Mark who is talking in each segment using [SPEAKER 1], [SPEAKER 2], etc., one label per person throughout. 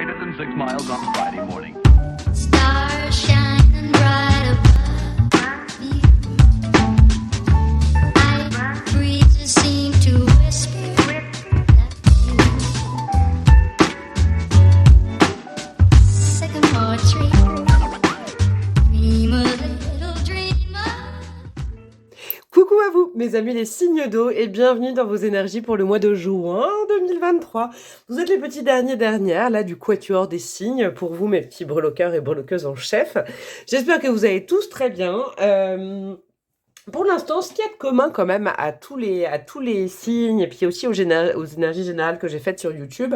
[SPEAKER 1] greater than 6 miles on Friday morning.
[SPEAKER 2] Stars shining bright above you. Night breezes seem to whisper that you. Sycamore tree, dream a little dream of.
[SPEAKER 3] Coucou à vous, mes amis les signes d'eau, et bienvenue dans vos énergies pour le mois de juin 2023. Vous êtes les petits dernières, là, du quatuor des signes, pour vous, mes petits breloqueurs et breloqueuses en chef. J'espère que vous allez tous très bien. Pour l'instant, ce qu'il y a de commun quand même à tous les signes, et puis aussi aux énergies générales que j'ai faites sur YouTube,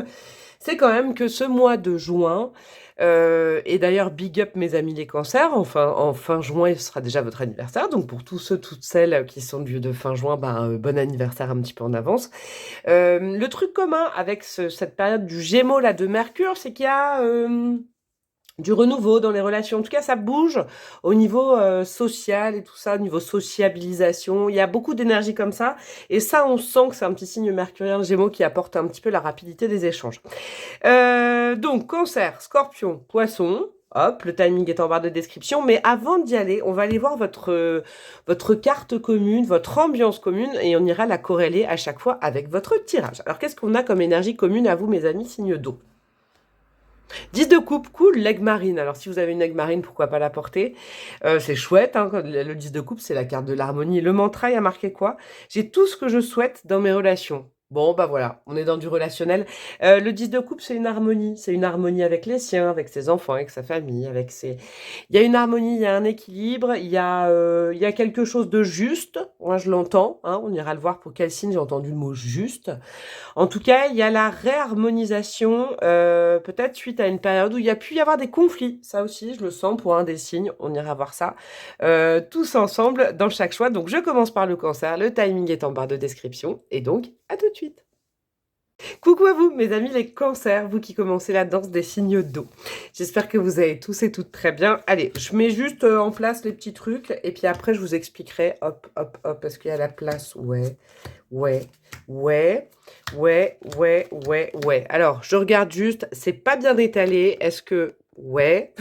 [SPEAKER 3] c'est quand même que ce mois de juin, et d'ailleurs, big up mes amis les cancers, en fin juin, ce sera déjà votre anniversaire, donc pour tous ceux, toutes celles qui sont de fin juin, bon anniversaire un petit peu en avance. Le truc commun avec cette période du Gémeaux là de Mercure, c'est qu'il y a du renouveau dans les relations. En tout cas, ça bouge au niveau social et tout ça, au niveau sociabilisation. Il y a beaucoup d'énergie comme ça. Et ça, on sent que c'est un petit signe mercurien Gémeaux qui apporte un petit peu la rapidité des échanges. Donc, Cancer, Scorpion, Poisson. Hop, le timing est en barre de description. Mais avant d'y aller, on va aller voir votre carte commune, votre ambiance commune, et on ira la corréler à chaque fois avec votre tirage. Alors, qu'est-ce qu'on a comme énergie commune à vous, mes amis, signes d'eau? 10 de coupe, cool, l'aigle marine. Alors, si vous avez une aigle marine, pourquoi pas la porter? C'est chouette, hein, le 10 de coupe, c'est la carte de l'harmonie. Le mantra, il a marqué quoi? J'ai tout ce que je souhaite dans mes relations. Bon, bah voilà, on est dans du relationnel. Le 10 de coupe, c'est une harmonie. C'est une harmonie avec les siens, avec ses enfants, avec sa famille, avec ses... Il y a une harmonie, il y a un équilibre, il y a quelque chose de juste. Moi, je l'entends, hein, on ira le voir pour quel signe j'ai entendu le mot juste. En tout cas, il y a la réharmonisation, peut-être suite à une période où il y a pu y avoir des conflits. Ça aussi, je le sens pour un des signes. On ira voir ça tous ensemble dans chaque choix. Donc, je commence par le cancer. Le timing est en barre de description. Et donc, à tout de suite. Coucou à vous, mes amis les cancers, vous qui commencez la danse des signes d'eau. J'espère que vous allez tous et toutes très bien. Allez, je mets juste en place les petits trucs. Et puis après, je vous expliquerai. Hop, hop, hop, parce qu'il y a la place. Ouais. Alors, je regarde juste, c'est pas bien étalé. Est-ce que... Ouais.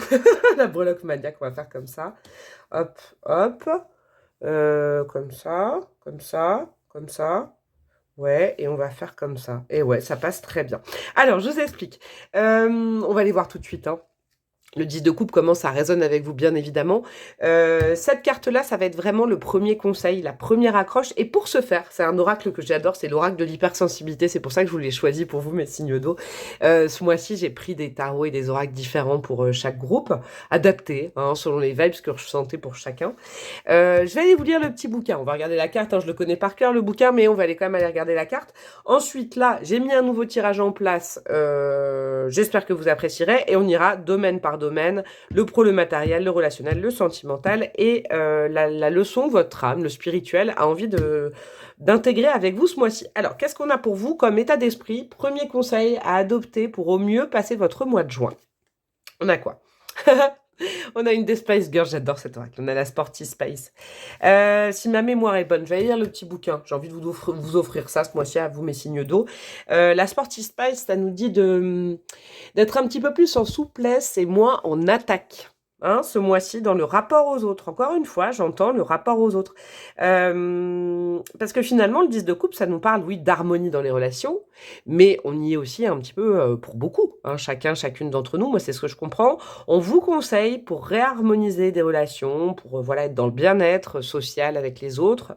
[SPEAKER 3] La breloque maniaque, on va faire comme ça. Hop, hop. Comme ça. Ouais, et on va faire comme ça. Et ouais, ça passe très bien. Alors, je vous explique. On va aller voir tout de suite, hein. Le 10 de coupe, comment ça résonne avec vous, bien évidemment. Cette carte-là, ça va être vraiment le premier conseil, la première accroche. Et pour ce faire, c'est un oracle que j'adore, c'est l'oracle de l'hypersensibilité. C'est pour ça que je vous l'ai choisi pour vous, mes signes d'eau. Ce mois-ci, j'ai pris des tarots et des oracles différents pour chaque groupe, adaptés, hein, selon les vibes que je sentais pour chacun. Je vais aller vous lire le petit bouquin. On va regarder la carte, hein, je le connais par cœur, le bouquin, mais on va aller quand même aller regarder la carte. Ensuite, là, j'ai mis un nouveau tirage en place. J'espère que vous apprécierez. Et on ira domaine par domaine, le pro, le matériel, le relationnel, le sentimental et la leçon, votre âme, le spirituel a envie d'intégrer avec vous ce mois-ci. Alors, qu'est-ce qu'on a pour vous comme état d'esprit? Premier conseil à adopter pour au mieux passer votre mois de juin. On a quoi? On a une des Spice Girls, j'adore cet oracle. On a la Sporty Spice. Si ma mémoire est bonne, je vais lire le petit bouquin. J'ai envie de vous offrir ça ce mois-ci à vous, mes signes d'eau. La Sporty Spice, ça nous dit d'être un petit peu plus en souplesse et moins en attaque. Hein, ce mois-ci, dans le rapport aux autres. Encore une fois, j'entends le rapport aux autres. Parce que finalement, le 10 de coupe, ça nous parle, oui, d'harmonie dans les relations, mais on y est aussi un petit peu pour beaucoup. Hein, chacune d'entre nous, moi, c'est ce que je comprends. On vous conseille, pour réharmoniser des relations, pour voilà, être dans le bien-être social avec les autres,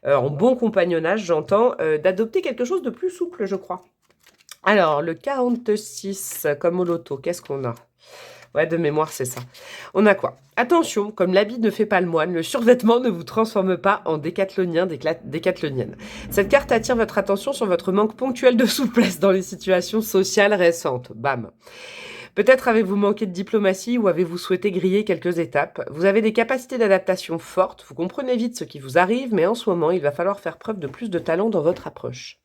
[SPEAKER 3] en bon compagnonnage, j'entends, d'adopter quelque chose de plus souple, je crois. Alors, le 46, comme au loto, qu'est-ce qu'on a ? Ouais, de mémoire, c'est ça. On a quoi? Attention, comme l'habit ne fait pas le moine, le survêtement ne vous transforme pas en décathlonien, décathlonienne. Cette carte attire votre attention sur votre manque ponctuel de souplesse dans les situations sociales récentes. Bam. Peut-être avez-vous manqué de diplomatie ou avez-vous souhaité griller quelques étapes. Vous avez des capacités d'adaptation fortes, vous comprenez vite ce qui vous arrive, mais en ce moment, il va falloir faire preuve de plus de talent dans votre approche.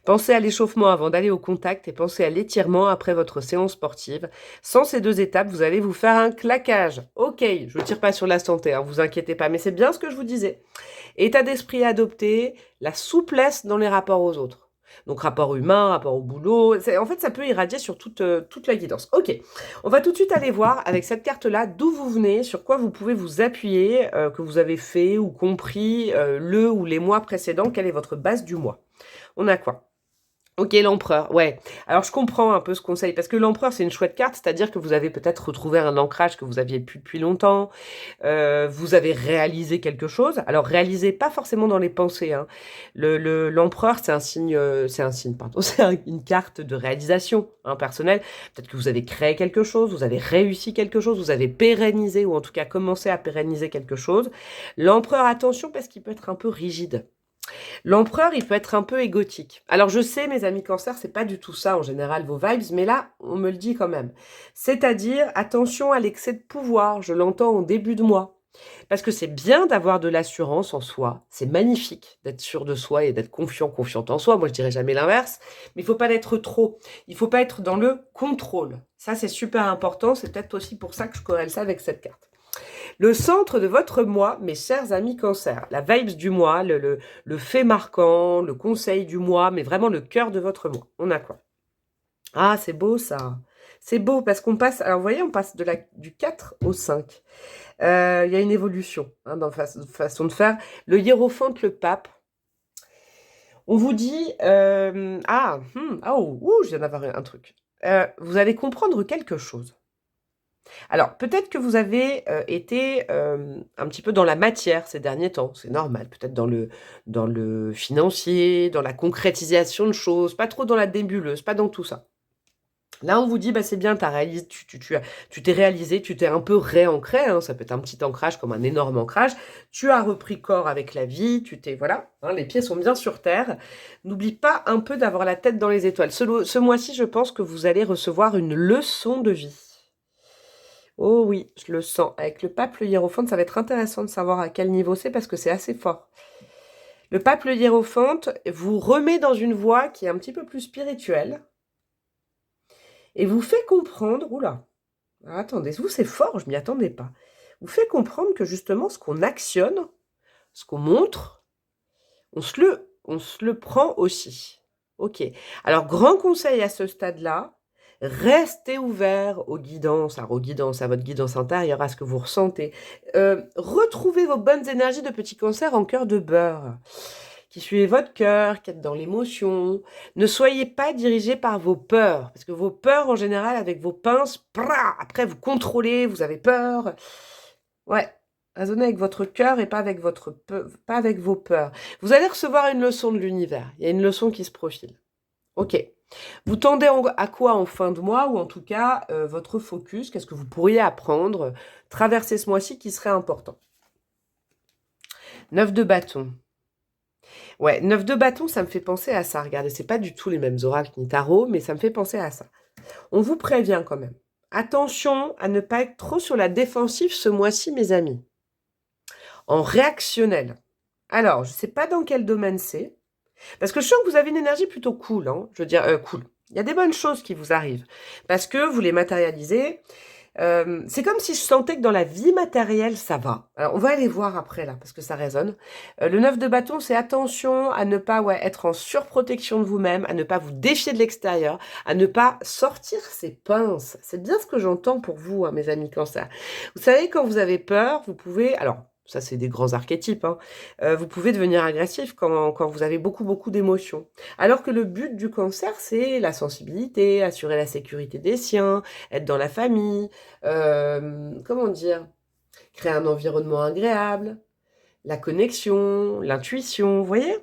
[SPEAKER 3] Pensez à l'échauffement avant d'aller au contact et pensez à l'étirement après votre séance sportive. Sans ces deux étapes, vous allez vous faire un claquage. Ok, je ne tire pas sur la santé, hein, vous inquiétez pas, mais c'est bien ce que je vous disais. État d'esprit adopté, la souplesse dans les rapports aux autres. Donc, rapport humain, rapport au boulot. En fait, ça peut irradier sur toute la guidance. Ok, on va tout de suite aller voir avec cette carte-là d'où vous venez, sur quoi vous pouvez vous appuyer, que vous avez fait ou compris le ou les mois précédents. Quelle est votre base du mois? On a quoi? Ok, l'empereur, ouais. Alors, je comprends un peu ce conseil, parce que l'empereur, c'est une chouette carte, c'est-à-dire que vous avez peut-être retrouvé un ancrage que vous aviez plus depuis longtemps, vous avez réalisé quelque chose. Alors, réalisé, pas forcément dans les pensées, hein. L'empereur, c'est un signe, pardon, une carte de réalisation, hein, personnelle. Peut-être que vous avez créé quelque chose, vous avez réussi quelque chose, vous avez pérennisé, ou en tout cas commencé à pérenniser quelque chose. L'empereur, attention, parce qu'il peut être un peu rigide. L'empereur, il peut être un peu égotique. Alors je sais, mes amis cancer, c'est pas du tout ça en général vos vibes, mais là, on me le dit quand même. C'est-à-dire, attention à l'excès de pouvoir, je l'entends au début de mois. Parce que c'est bien d'avoir de l'assurance en soi, c'est magnifique d'être sûr de soi et d'être confiante en soi, moi je dirais jamais l'inverse, mais il faut pas l'être trop, il faut pas être dans le contrôle. Ça c'est super important, c'est peut-être aussi pour ça que je corrèle ça avec cette carte. Le centre de votre mois, mes chers amis cancer, la vibes du mois, le fait marquant, le conseil du mois, mais vraiment le cœur de votre mois. On a quoi? Ah, c'est beau ça. C'est beau parce qu'on passe, alors vous voyez, on passe du 4 au 5. Il y a une évolution hein, dans la façon de faire. Le hiérophante, le pape. On vous dit, je viens d'avoir un truc. Vous allez comprendre quelque chose. Alors, peut-être que vous avez été un petit peu dans la matière ces derniers temps, c'est normal, peut-être dans le financier, dans la concrétisation de choses, pas trop dans la nébuleuse, pas dans tout ça. Là, on vous dit, bah, c'est bien, tu t'es réalisé, tu t'es un peu réancré, hein, ça peut être un petit ancrage comme un énorme ancrage, tu as repris corps avec la vie, voilà, hein, les pieds sont bien sur terre. N'oublie pas un peu d'avoir la tête dans les étoiles. Ce mois-ci, je pense que vous allez recevoir une leçon de vie. Oh oui, je le sens. Avec le pape, le hiérophante, ça va être intéressant de savoir à quel niveau c'est parce que c'est assez fort. Le pape, le hiérophante, vous remet dans une voie qui est un petit peu plus spirituelle et vous fait comprendre, oula, attendez-vous, c'est fort, je m'y attendais pas. Vous fait comprendre que justement, ce qu'on actionne, ce qu'on montre, on se le prend aussi. Ok. Alors, grand conseil à ce stade-là, restez ouvert aux guidances, à votre guidance intérieure, à ce que vous ressentez. Retrouvez vos bonnes énergies de petit cancer en cœur de beurre, qui suivez votre cœur, qui êtes dans l'émotion. Ne soyez pas dirigé par vos peurs, parce que vos peurs, en général, avec vos pinces, après vous contrôlez, vous avez peur. Ouais, raisonnez avec votre cœur et pas avec vos peurs. Vous allez recevoir une leçon de l'univers. Il y a une leçon qui se profile. Ok. Vous tendez à quoi en fin de mois, ou en tout cas, votre focus, qu'est-ce que vous pourriez apprendre, traverser ce mois-ci qui serait important? 9 de bâton. Ouais, 9 de bâton, ça me fait penser à ça. Regardez, c'est pas du tout les mêmes oracles ni tarot, mais ça me fait penser à ça. On vous prévient quand même. Attention à ne pas être trop sur la défensive ce mois-ci, mes amis. En réactionnel. Alors, je sais pas dans quel domaine c'est. Parce que je sens que vous avez une énergie plutôt cool, hein. Je veux dire, cool. Il y a des bonnes choses qui vous arrivent. Parce que vous les matérialisez. C'est comme si je sentais que dans la vie matérielle, ça va. Alors, on va aller voir après, là, parce que ça résonne. Le 9 de bâton, c'est attention à ne pas être en surprotection de vous-même, à ne pas vous défier de l'extérieur, à ne pas sortir ses pinces. C'est bien ce que j'entends pour vous, hein, mes amis cancer. Vous savez, quand vous avez peur, vous pouvez... Alors, ça, c'est des grands archétypes. Hein. Vous pouvez devenir agressif quand vous avez beaucoup d'émotions. Alors que le but du cancer, c'est la sensibilité, assurer la sécurité des siens, être dans la famille, comment dire, créer un environnement agréable, la connexion, l'intuition, vous voyez?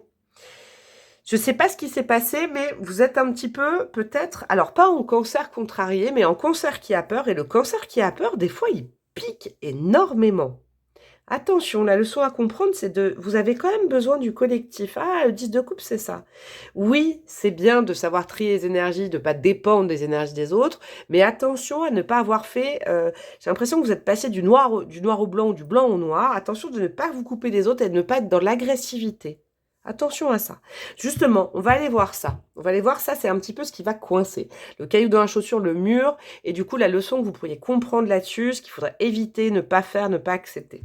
[SPEAKER 3] Je ne sais pas ce qui s'est passé, mais vous êtes un petit peu, peut-être, alors pas en cancer contrarié, mais en cancer qui a peur. Et le cancer qui a peur, des fois, il pique énormément. Attention, la leçon à comprendre, c'est vous avez quand même besoin du collectif. Ah, le 10 de coupe, c'est ça. Oui, c'est bien de savoir trier les énergies, de ne pas dépendre des énergies des autres, mais attention à ne pas avoir fait... j'ai l'impression que vous êtes passé du noir au blanc ou du blanc au noir. Attention de ne pas vous couper des autres et de ne pas être dans l'agressivité. Attention à ça. Justement, on va aller voir ça. On va aller voir ça, c'est un petit peu ce qui va coincer. Le caillou dans la chaussure, le mur, et du coup, la leçon que vous pourriez comprendre là-dessus, ce qu'il faudrait éviter, ne pas faire, ne pas accepter.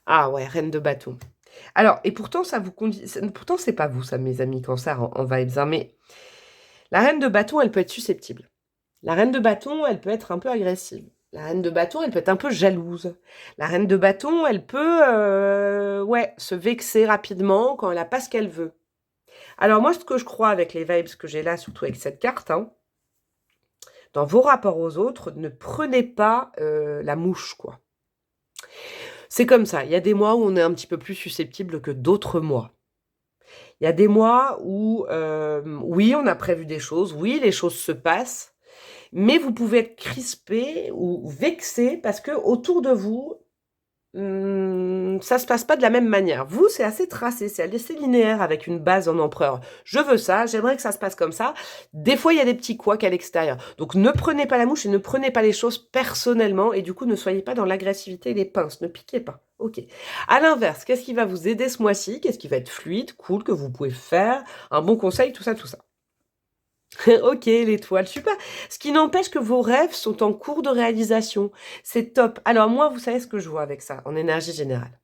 [SPEAKER 3] Ah ouais, reine de bâton. Alors, et pourtant, pourtant, c'est pas vous, ça, mes amis cancer en vibes, hein, mais la reine de bâton, elle peut être susceptible. La reine de bâton, elle peut être un peu agressive. La reine de bâton, elle peut être un peu jalouse. La reine de bâton, elle peut ouais, se vexer rapidement quand elle n'a pas ce qu'elle veut. Alors moi, ce que je crois avec les vibes que j'ai là, surtout avec cette carte, hein, dans vos rapports aux autres, ne prenez pas la mouche, quoi. C'est comme ça. Il y a des mois où on est un petit peu plus susceptible que d'autres mois. Il y a des mois où, oui, on a prévu des choses, oui, les choses se passent, mais vous pouvez être crispé ou vexé parce que autour de vous, ça se passe pas de la même manière. Vous, c'est assez tracé, c'est assez linéaire avec une base en empereur. Je veux ça, j'aimerais que ça se passe comme ça. Des fois, il y a des petits couacs à l'extérieur. Donc, ne prenez pas la mouche et ne prenez pas les choses personnellement. Et du coup, ne soyez pas dans l'agressivité et les pinces. Ne piquez pas. Ok. À l'inverse, qu'est-ce qui va vous aider ce mois-ci? Qu'est-ce qui va être fluide, cool, que vous pouvez faire? Un bon conseil, tout ça, tout ça. Ok, l'étoile, super. Ce qui n'empêche que vos rêves sont en cours de réalisation. C'est top. Alors moi, vous savez ce que je vois avec ça, en énergie générale.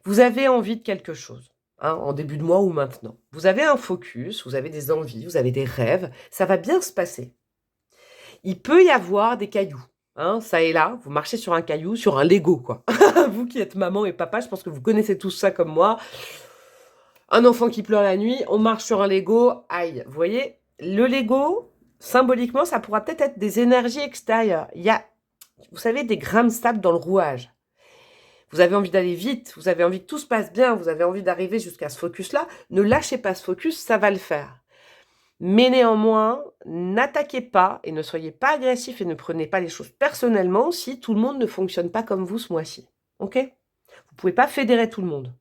[SPEAKER 3] Vous avez envie de quelque chose, hein, en début de mois ou maintenant. Vous avez un focus, vous avez des envies, vous avez des rêves. Ça va bien se passer. Il peut y avoir des cailloux. Hein, ça et là, vous marchez sur un caillou, sur un Lego, quoi. Vous qui êtes maman et papa, je pense que vous connaissez tous ça comme moi. Un enfant qui pleure la nuit, on marche sur un Lego, aïe. Vous voyez, le Lego, symboliquement, ça pourra peut-être être des énergies extérieures. Il y a, vous savez, des grains de sable dans le rouage. Vous avez envie d'aller vite, vous avez envie que tout se passe bien, vous avez envie d'arriver jusqu'à ce focus-là. Ne lâchez pas ce focus, ça va le faire. Mais néanmoins, n'attaquez pas et ne soyez pas agressif et ne prenez pas les choses personnellement si tout le monde ne fonctionne pas comme vous ce mois-ci. Ok? Vous pouvez pas fédérer tout le monde.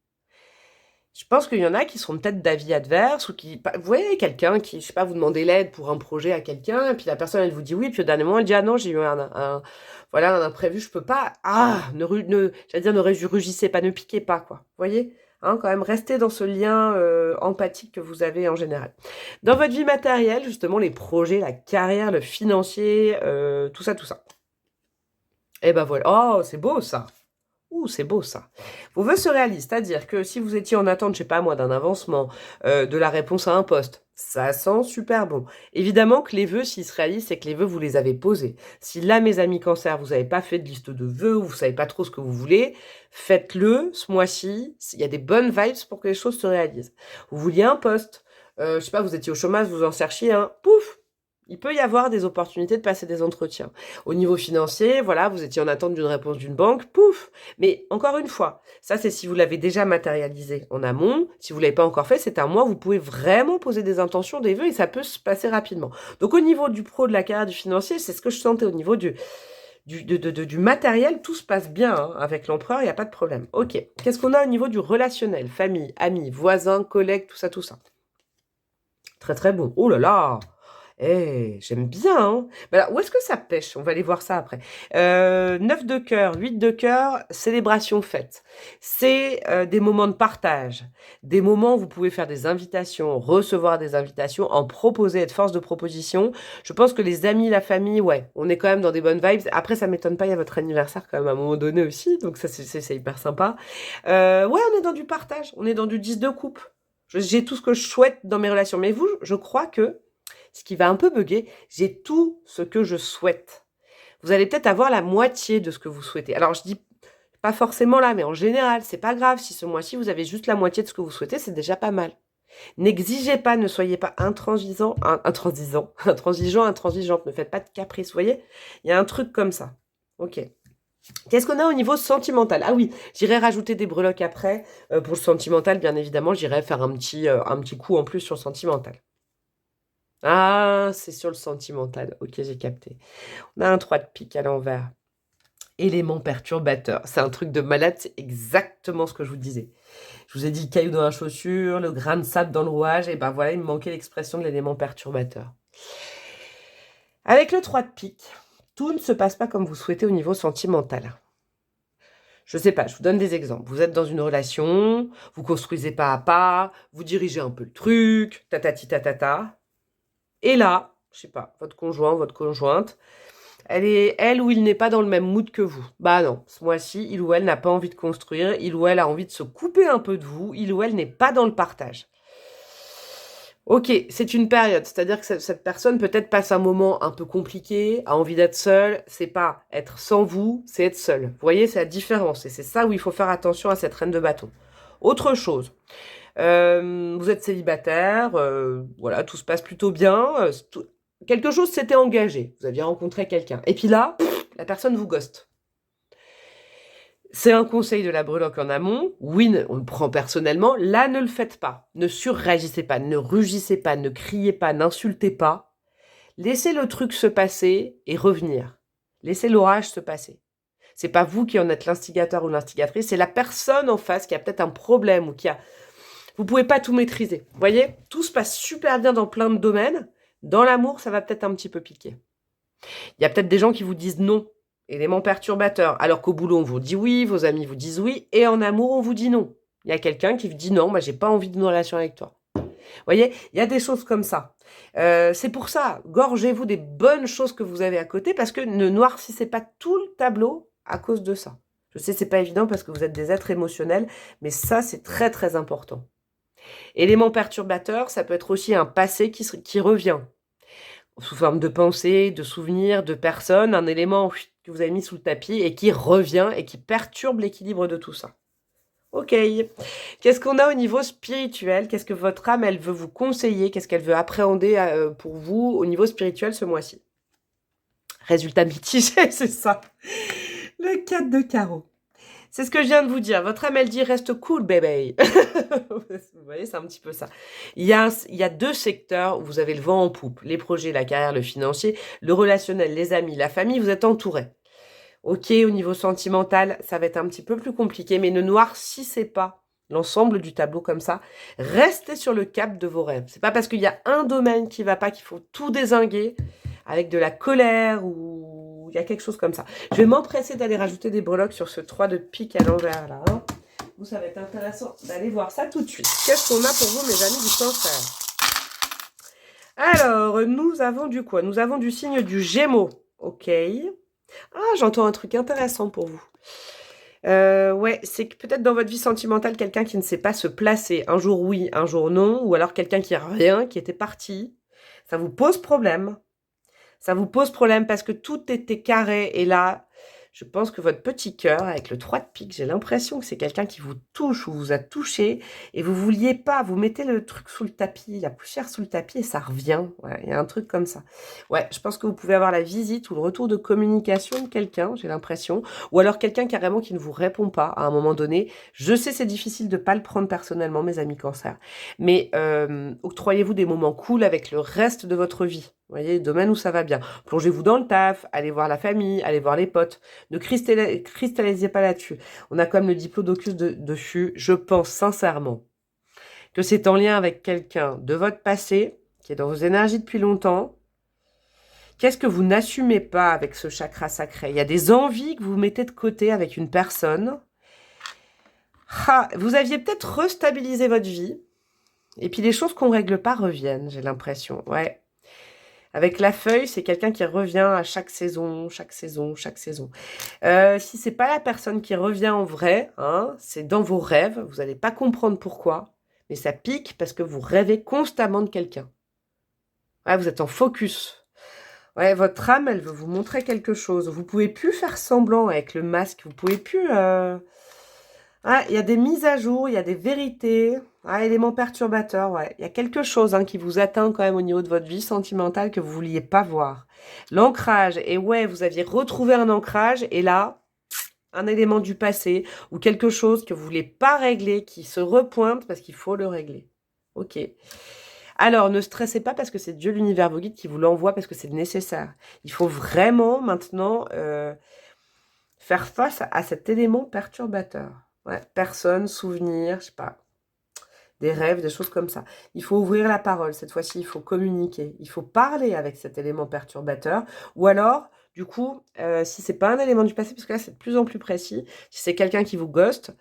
[SPEAKER 3] Je pense qu'il y en a qui seront peut-être d'avis adverses ou qui... Vous voyez, quelqu'un qui, je sais pas, vous demandez l'aide pour un projet à quelqu'un, et puis la personne, elle vous dit oui, puis au dernier moment, elle dit ah non, j'ai eu voilà, un imprévu, je peux pas. Ah, j'allais dire, ne rugissez pas, ne piquez pas, quoi. Vous voyez, hein, quand même, restez dans ce lien empathique que vous avez en général. Dans votre vie matérielle, justement, les projets, la carrière, le financier, tout ça, tout ça. Et ben voilà. Oh, c'est beau, ça. Ouh, c'est beau ça. Vos vœux se réalisent, c'est-à-dire que si vous étiez en attente, je sais pas moi, d'un avancement, de la réponse à un poste, ça sent super bon. Évidemment que les vœux, s'ils se réalisent, c'est que les vœux, vous les avez posés. Si là, mes amis cancer, vous n'avez pas fait de liste de vœux, ou vous savez pas trop ce que vous voulez, faites-le ce mois-ci. Il y a des bonnes vibes pour que les choses se réalisent. Vous vouliez un poste, je sais pas, vous étiez au chômage, vous en cherchiez un, pouf, il peut y avoir des opportunités de passer des entretiens. Au niveau financier, voilà, vous étiez en attente d'une réponse d'une banque, pouf. Mais encore une fois, ça c'est si vous l'avez déjà matérialisé en amont. Si vous ne l'avez pas encore fait, c'est un mois, vous pouvez vraiment poser des intentions, des vœux et ça peut se passer rapidement. Donc au niveau du pro, de la carrière, du financier, c'est ce que je sentais au niveau du matériel, tout se passe bien hein, avec l'empereur, il n'y a pas de problème. Ok, qu'est-ce qu'on a au niveau du relationnel? Famille, amis, voisins, collègues, tout ça, tout ça. Très très bon. Oh là là! Eh, j'aime bien, hein. Mais alors, où est-ce que ça pêche? On va aller voir ça après. 9 de cœur, 8 de cœur, célébration fête. C'est des moments de partage, des moments où vous pouvez faire des invitations, recevoir des invitations, en proposer, être force de proposition. Je pense que les amis, la famille, ouais, on est quand même dans des bonnes vibes. Après, ça m'étonne pas, il y a votre anniversaire quand même à un moment donné aussi, donc ça, c'est hyper sympa. Ouais, on est dans du partage, on est dans du 10 de coupe. J'ai tout ce que je souhaite dans mes relations. Mais vous, je crois que ce qui va un peu bugger, j'ai tout ce que je souhaite. Vous allez peut-être avoir la moitié de ce que vous souhaitez. Alors, je dis pas forcément là, mais en général, c'est pas grave. Si ce mois-ci, vous avez juste la moitié de ce que vous souhaitez, c'est déjà pas mal. N'exigez pas, ne soyez pas intransigeante. Ne faites pas de caprice, vous voyez? Il y a un truc comme ça. Ok. Qu'est-ce qu'on a au niveau sentimental? Ah oui, j'irai rajouter des breloques après. Pour le sentimental, bien évidemment, j'irai faire un petit coup en plus sur le sentimental. Ah, c'est sur le sentimental. Ok, j'ai capté. On a un 3 de pique à l'envers. Élément perturbateur. C'est un truc de malade, c'est exactement ce que je vous disais. Je vous ai dit caillou dans la chaussure, le grain de sable dans le rouage, et ben voilà, il me manquait l'expression de l'élément perturbateur. Avec le 3 de pique, tout ne se passe pas comme vous souhaitez au niveau sentimental. Je sais pas, je vous donne des exemples. Vous êtes dans une relation, vous construisez pas à pas, vous dirigez un peu le truc, tatati tatata. Et là, je sais pas, votre conjoint, votre conjointe Elle ou il n'est pas dans le même mood que vous. Bah non, ce mois-ci, il ou elle n'a pas envie de construire, il ou elle a envie de se couper un peu de vous, il ou elle n'est pas dans le partage. Ok, c'est une période, c'est-à-dire que cette personne peut-être passe un moment un peu compliqué, a envie d'être seule, c'est pas être sans vous, c'est être seul. Vous voyez, c'est la différence, et c'est ça où il faut faire attention à cette reine de bâton. Autre chose, vous êtes célibataire, voilà, tout se passe plutôt bien, quelque chose s'était engagé, vous aviez rencontré quelqu'un, et puis là, la personne vous ghoste. C'est un conseil de la breloque en amont. Oui, on le prend personnellement. Là, ne le faites pas. Ne surréagissez pas, ne rugissez pas, ne criez pas, n'insultez pas. Laissez le truc se passer et revenir. Laissez l'orage se passer. C'est pas vous qui en êtes l'instigateur ou l'instigatrice, c'est la personne en face qui a peut-être un problème ou qui a... Vous pouvez pas tout maîtriser. Vous voyez, tout se passe super bien dans plein de domaines. Dans l'amour, ça va peut-être un petit peu piquer. Il y a peut-être des gens qui vous disent non. Élément perturbateur. Alors qu'au boulot, on vous dit oui, vos amis vous disent oui, et en amour, on vous dit non. Il y a quelqu'un qui vous dit non, moi, j'ai pas envie d'une relation avec toi. Vous voyez, il y a des choses comme ça. C'est pour ça, gorgez-vous des bonnes choses que vous avez à côté, parce que ne noircissez pas tout le tableau à cause de ça. Je sais, c'est pas évident parce que vous êtes des êtres émotionnels, mais ça, c'est très, très important. Élément perturbateur, ça peut être aussi un passé qui revient. Sous forme de pensée, de souvenirs, de personnes, un élément que vous avez mis sous le tapis et qui revient et qui perturbe l'équilibre de tout ça. Ok. Qu'est-ce qu'on a au niveau spirituel? Qu'est-ce que votre âme, elle veut vous conseiller? Qu'est-ce qu'elle veut appréhender pour vous au niveau spirituel ce mois-ci? Résultat mitigé, c'est ça. Le 4 de carreau. C'est ce que je viens de vous dire. Votre âme, elle dit reste cool, bébé. Vous voyez, c'est un petit peu ça. Il y a deux secteurs où vous avez le vent en poupe. Les projets, la carrière, le financier, le relationnel, les amis, la famille, vous êtes entouré. Ok, au niveau sentimental, ça va être un petit peu plus compliqué, mais ne noircissez pas l'ensemble du tableau comme ça. Restez sur le cap de vos rêves. C'est pas parce qu'il y a un domaine qui va pas qu'il faut tout dézinguer avec de la colère ou il y a quelque chose comme ça. Je vais m'empresser d'aller rajouter des breloques sur ce 3 de pique à l'envers là. Hein. Vous, ça va être intéressant d'aller voir ça tout de suite. Qu'est-ce qu'on a pour vous, mes amis du cancer? Alors, nous avons du quoi? Nous avons du signe du Gémeaux. Ok. Ah, j'entends un truc intéressant pour vous. Ouais, c'est que peut-être dans votre vie sentimentale, quelqu'un qui ne sait pas se placer. Un jour oui, un jour non. Ou alors quelqu'un qui revient, qui était parti. Ça vous pose problème. Ça vous pose problème parce que tout était carré. Et là, je pense que votre petit cœur, avec le 3 de pique, j'ai l'impression que c'est quelqu'un qui vous touche ou vous a touché. Et vous vouliez pas, vous mettez le truc sous le tapis, la poussière sous le tapis et ça revient. Ouais, il y a un truc comme ça. Ouais, je pense que vous pouvez avoir la visite ou le retour de communication de quelqu'un, j'ai l'impression. Ou alors quelqu'un carrément qui ne vous répond pas à un moment donné. Je sais, c'est difficile de ne pas le prendre personnellement, mes amis cancer. Mais octroyez-vous des moments cool avec le reste de votre vie. Vous voyez, domaine où ça va bien. Plongez-vous dans le taf, allez voir la famille, allez voir les potes. Ne cristallisez pas là-dessus. On a comme le diplodocus dessus. Je pense sincèrement que c'est en lien avec quelqu'un de votre passé, qui est dans vos énergies depuis longtemps. Qu'est-ce que vous n'assumez pas avec ce chakra sacré? Il y a des envies que vous mettez de côté avec une personne. Ah, vous aviez peut-être restabilisé votre vie. Et puis les choses qu'on ne règle pas reviennent, j'ai l'impression. Ouais. Avec la feuille, c'est quelqu'un qui revient à chaque saison, chaque saison, chaque saison. Si c'est pas la personne qui revient en vrai, hein, c'est dans vos rêves, vous n'allez pas comprendre pourquoi, mais ça pique parce que vous rêvez constamment de quelqu'un. Ouais, vous êtes en focus. Ouais, votre âme, elle veut vous montrer quelque chose. Vous pouvez plus faire semblant avec le masque, vous pouvez plus... Ah, il y a des mises à jour, il y a des vérités, éléments perturbateurs, ouais. Il y a quelque chose qui vous atteint quand même au niveau de votre vie sentimentale que vous ne vouliez pas voir. L'ancrage, et ouais, vous aviez retrouvé un ancrage, et là, un élément du passé, ou quelque chose que vous ne voulez pas régler, qui se repointe parce qu'il faut le régler. Ok. Alors, ne stressez pas parce que c'est Dieu, l'univers, vos guides qui vous l'envoie parce que c'est nécessaire. Il faut vraiment maintenant faire face à cet élément perturbateur. Ouais, personne, souvenir, je sais pas, des rêves, des choses comme ça. Il faut ouvrir la parole, cette fois-ci, il faut communiquer. Il faut parler avec cet élément perturbateur, ou alors Du coup, si c'est pas un élément du passé, parce que là, c'est de plus en plus précis, si c'est quelqu'un qui vous ghost,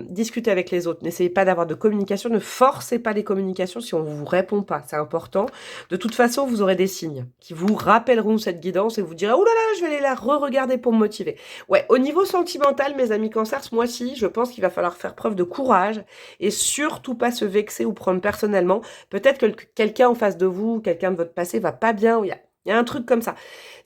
[SPEAKER 3] discutez avec les autres. N'essayez pas d'avoir de communication, ne forcez pas les communications si on vous répond pas, c'est important. De toute façon, vous aurez des signes qui vous rappelleront cette guidance et vous direz « Oh là là, je vais aller la re-regarder pour me motiver ». Ouais, au niveau sentimental, mes amis Cancer, ce mois-ci, je pense qu'il va falloir faire preuve de courage et surtout pas se vexer ou prendre personnellement. Peut-être que quelqu'un en face de vous, quelqu'un de votre passé va pas bien, ou il y a un truc comme ça.